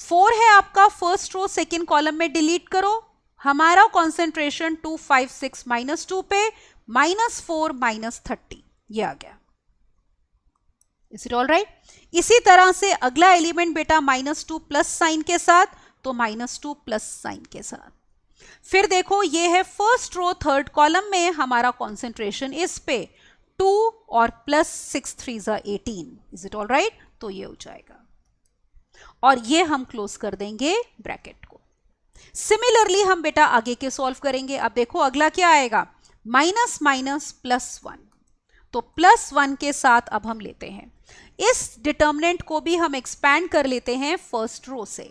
4 है आपका फर्स्ट रो सेकेंड कॉलम में, डिलीट करो। हमारा कॉन्सेंट्रेशन 2 5 6 -2 पे, -4 -30, ये आ गया। Is it all right? इसी तरह से अगला एलिमेंट बेटा -2 प्लस साइन के साथ, तो -2 प्लस साइन के साथ। फिर देखो ये है फर्स्ट रो थर्ड कॉलम में, हमारा कॉन्सेंट्रेशन इस पे 2 और +6 3 18। Is it all right? तो ये हो जाएगा, और ये हम क्लोज कर देंगे ब्रैकेट को। सिमिलरली हम बेटा आगे के सॉल्व करेंगे। अब देखो अगला क्या आएगा, माइनस माइनस +1, तो +1 के साथ अब हम लेते हैं। इस डिटर्मिनेंट को भी हम एक्सपैंड कर लेते हैं फर्स्ट रो से,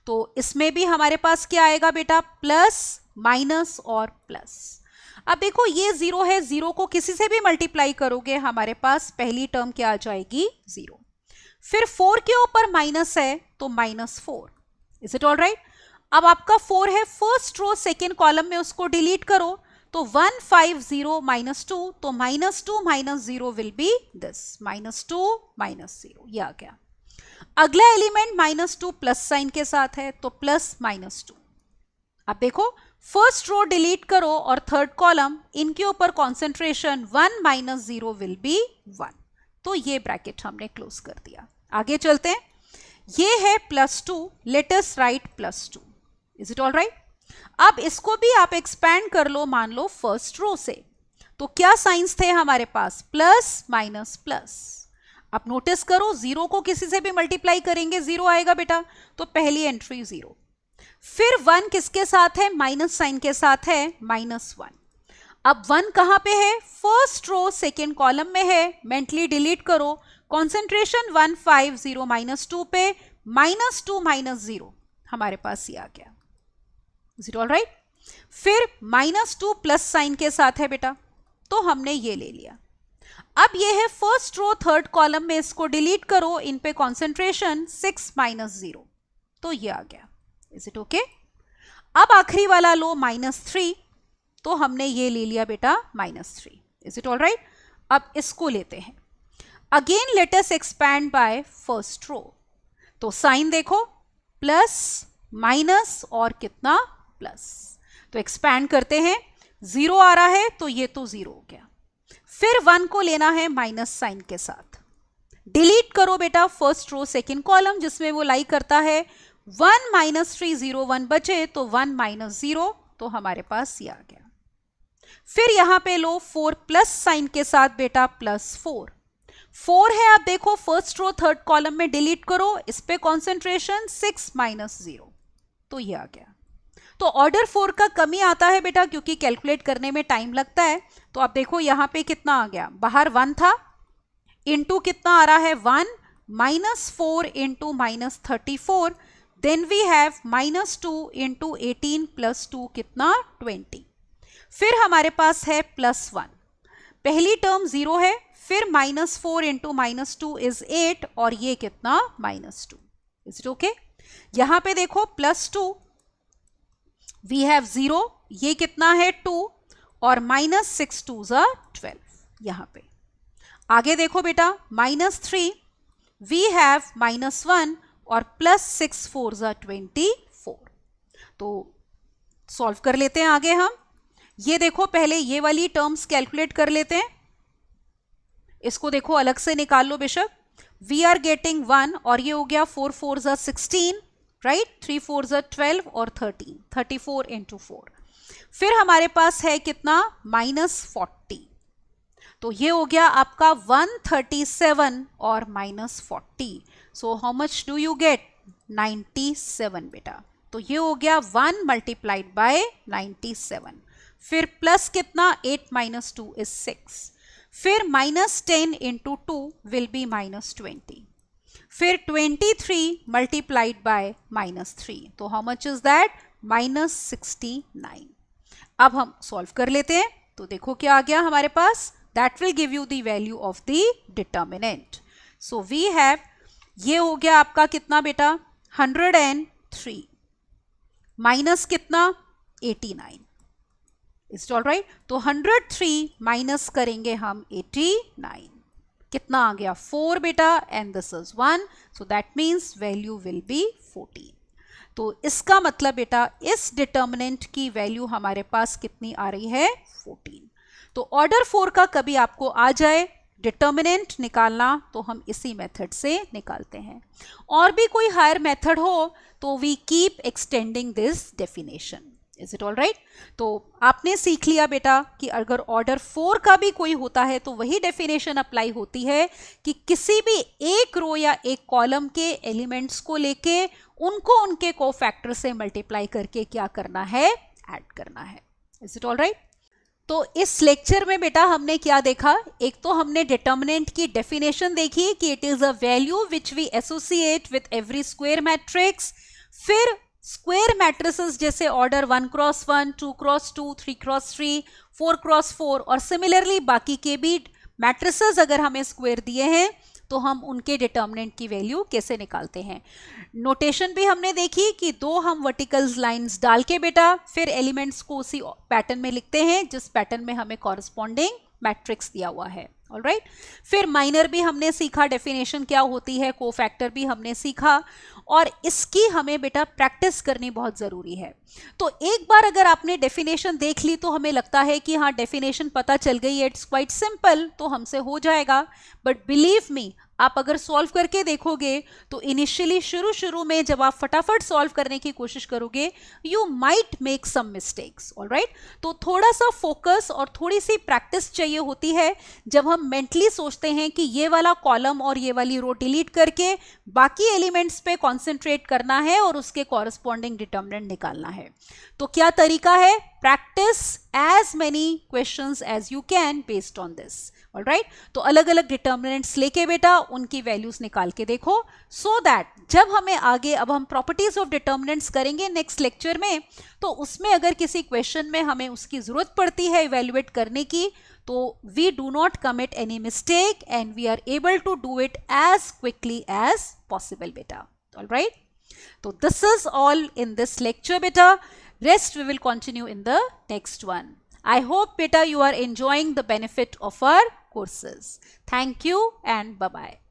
तो इसमें भी हमारे पास क्या आएगा बेटा, प्लस माइनस और प्लस। अब देखो ये 0 है, 0 को किसी से भी मल्टीप्लाई करोगे, हमारे पास पहली टर्म क्या आ जाएगी, 0। फिर 4 के ऊपर माइनस है, तो -4। Is it all right? अब आपका 4 है फर्स्ट रो सेकेंड कॉलम में, उसको डिलीट करो, तो 1 5 0 -2, तो -2 -0 विल बी दिस, -2 -0, ये आ गया। अगला एलिमेंट -2 प्लस साइन के साथ है, तो प्लस -2। अब देखो फर्स्ट रो डिलीट करो और थर्ड कॉलम, इनके ऊपर कॉन्सेंट्रेशन 1 -0 विल बी 1, तो ये ब्रैकेट हमने क्लोज कर दिया। आगे चलते हैं, ये है +2, late us right +2। Is it all right? अब इसको भी आप एक्सपैंड कर लो, मान लो फर्स्ट रो से, तो क्या साइंस थे हमारे पास, प्लस माइनस प्लस। अब नोटिस करो 0 को किसी से भी मल्टीप्लाई करेंगे 0 आएगा बेटा, तो पहली एंट्री 0। फिर 1 किसके साथ है, माइनस साइन के साथ है, -1। अब 1 कहां पे है, फर्स्ट रो सेकेंड कॉलम में है, मेंटली डिलीट करो, कॉन्सेंट्रेशन 1 5 0 -2 पे, -2 -0 हमारे पास ये आ गया। Is it all right? फिर -2 प्लस साइन के साथ है बेटा, तो हमने ये ले लिया। अब ये है फर्स्ट रो थर्ड कॉलम में, इसको डिलीट करो, इन पे कॉन्सेंट्रेशन 6 -0, तो ये आ गया। Is it okay? अब आखिरी वाला लो -3, तो हमने ये ले लिया बेटा -3। Is it all right? अब इसको लेते हैं, again let us expand by first row, तो साइन देखो प्लस माइनस और कितना प्लस। तो एक्सपैंड करते हैं, 0 आ रहा है तो ये तो 0 हो गया। फिर 1 को लेना है माइनस साइन के साथ, डिलीट करो बेटा फर्स्ट रो सेकेंड कॉलम जिसमें वो लाई करता है। 1 माइनस 3 0 1 बचे तो 1 माइनस 0, तो हमारे पास ये आ गया। फिर यहां पे लो 4 प्लस साइन के साथ बेटा प्लस 4 है। आप देखो फर्स्ट रो थर्ड कॉलम में डिलीट करो, इस पे कॉन्सेंट्रेशन 6 माइनस 0, तो ये आ गया। तो ऑर्डर 4 का कमी आता है बेटा क्योंकि कैलकुलेट करने में टाइम लगता है। तो आप देखो यहां पे कितना आ गया, बाहर 1 था, इंटू कितना आ रहा है 1 minus 4 into minus 34, then we have minus 2 into 18 plus 2 कितना 20। फिर हमारे पास है प्लस 1, पहली टर्म 0 है, फिर माइनस 4 इंटू माइनस 2 इज 8 और ये कितना माइनस 2। Is it okay? यहां पे देखो प्लस 2 वी हैव 0, ये कितना है 2 और माइनस 6 2 ज़ा 12। यहां पे आगे देखो बेटा माइनस 3 वी हैव माइनस 1 और प्लस 6 4 ज़ा 24। तो सॉल्व कर लेते हैं आगे हम। ये देखो पहले ये वाली टर्म्स कैलकुलेट कर लेते हैं, इसको देखो अलग से निकाल लो बेशक। वी आर गेटिंग 1 और ये हो गया 4 4 ज़ा 16, राइट, 3 4 ज़ा 12 और 13, 34 इंटू 4। फिर हमारे पास है कितना माइनस 40, तो ये हो गया आपका 137 और minus 40। So how much do you get 97 बेटा। तो ये हो गया 1 मल्टीप्लाइड बाय 97। फिर प्लस कितना 8 माइनस 2 इज 6। फिर minus 10 into 2 will be minus 20। फिर 23 मल्टीप्लाइड बाय माइनस 3, तो how much is that minus 69। अब हम सॉल्व कर लेते हैं, तो देखो क्या आ गया हमारे पास, that will give you the value of the determinant. So we have, ये हो गया आपका कितना बेटा 103 माइनस कितना 89। Is all right? तो 103 माइनस करेंगे हम 89, कितना आ गया 4 बेटा, and this is 1, so that means value will be 14। तो इसका मतलब बेटा इस डिटर्मिनेंट की वैल्यू हमारे पास कितनी आ रही है 14। तो ऑर्डर 4 का कभी आपको आ जाए डिटर्मिनेंट निकालना तो हम इसी मेथड से निकालते हैं। और भी कोई हायर मेथड हो तो we keep extending this definition. Is it all right? तो आपने सीख लिया बेटा कि अगर ऑर्डर 4 का भी कोई होता है तो वही डेफिनेशन अप्लाई होती है कि किसी भी एक रो या एक कॉलम के एलिमेंट्स को लेके उनको उनके कोफैक्टर से मल्टीप्लाई करके क्या करना है, ऐड करना है। Is it all right? तो इस लेक्चर में बेटा हमने क्या देखा, एक तो हमने डिटर्मिनेंट की डेफिनेशन देखी कि it is a value which we associate with every square matrix. फिर स्क्वायर मैट्रिसेस जैसे order 1 cross 1, 2 cross 2, 3 cross 3, 4 cross 4 और सिमिलरली बाकी के भी मैट्रिसेस अगर हमें स्क्वायर दिए हैं तो हम उनके डिटर्मिनेंट की वैल्यू कैसे निकालते हैं। नोटेशन भी हमने देखी कि दो हम वर्टिकल लाइंस डाल के बेटा फिर एलिमेंट्स को उसी पैटर्न में लिखते हैं जिस पैटर्न में हमें कॉरस्पॉन्डिंग मैट्रिक्स दिया हुआ है। ऑलराइट, फिर माइनर भी हमने सीखा, डेफिनेशन क्या होती है, कोफैक्टर भी हमने सीखा और इसकी हमें बेटा प्रैक्टिस करनी बहुत ज़रूरी है। तो एक बार अगर आपने डेफिनेशन देख ली तो हमें लगता है कि हाँ डेफिनेशन पता चल गई है, इट्स क्वाइट सिंपल, तो हमसे हो जाएगा। बट बिलीव मी, आप अगर सॉल्व करके देखोगे तो इनिशियली शुरू में जब आप फटाफट सॉल्व करने की कोशिश करोगे you might make some mistakes. Alright, तो थोड़ा सा फोकस और थोड़ी सी प्रैक्टिस चाहिए होती है जब हम मेंटली सोचते हैं कि ये वाला कॉलम और ये वाली रो डिलीट करके बाकी एलिमेंट्स पे कॉन्सेंट्रेट करना है और उसके कॉरस्पॉन्डिंग डिटर्मिनेंट निकालना है। तो क्या तरीका है, practice as many questions as you can based on this. Alright, तो अलग अलग डिटर्मिनेंट्स लेके बेटा उनकी वैल्यूज निकाल के देखो सो दैट जब हमें आगे, अब हम प्रॉपर्टीज ऑफ डिटर्मिनेंट्स करेंगे नेक्स्ट लेक्चर में, तो उसमें अगर किसी क्वेश्चन में हमें उसकी जरूरत पड़ती है इवेल्युएट करने की तो we do not commit any mistake and we are able to do it as quickly as possible बेटा। Alright, so this is all in this lecture beta. Rest we will continue in the next one. I hope beta you are enjoying the benefit of our courses. Thank you and bye bye.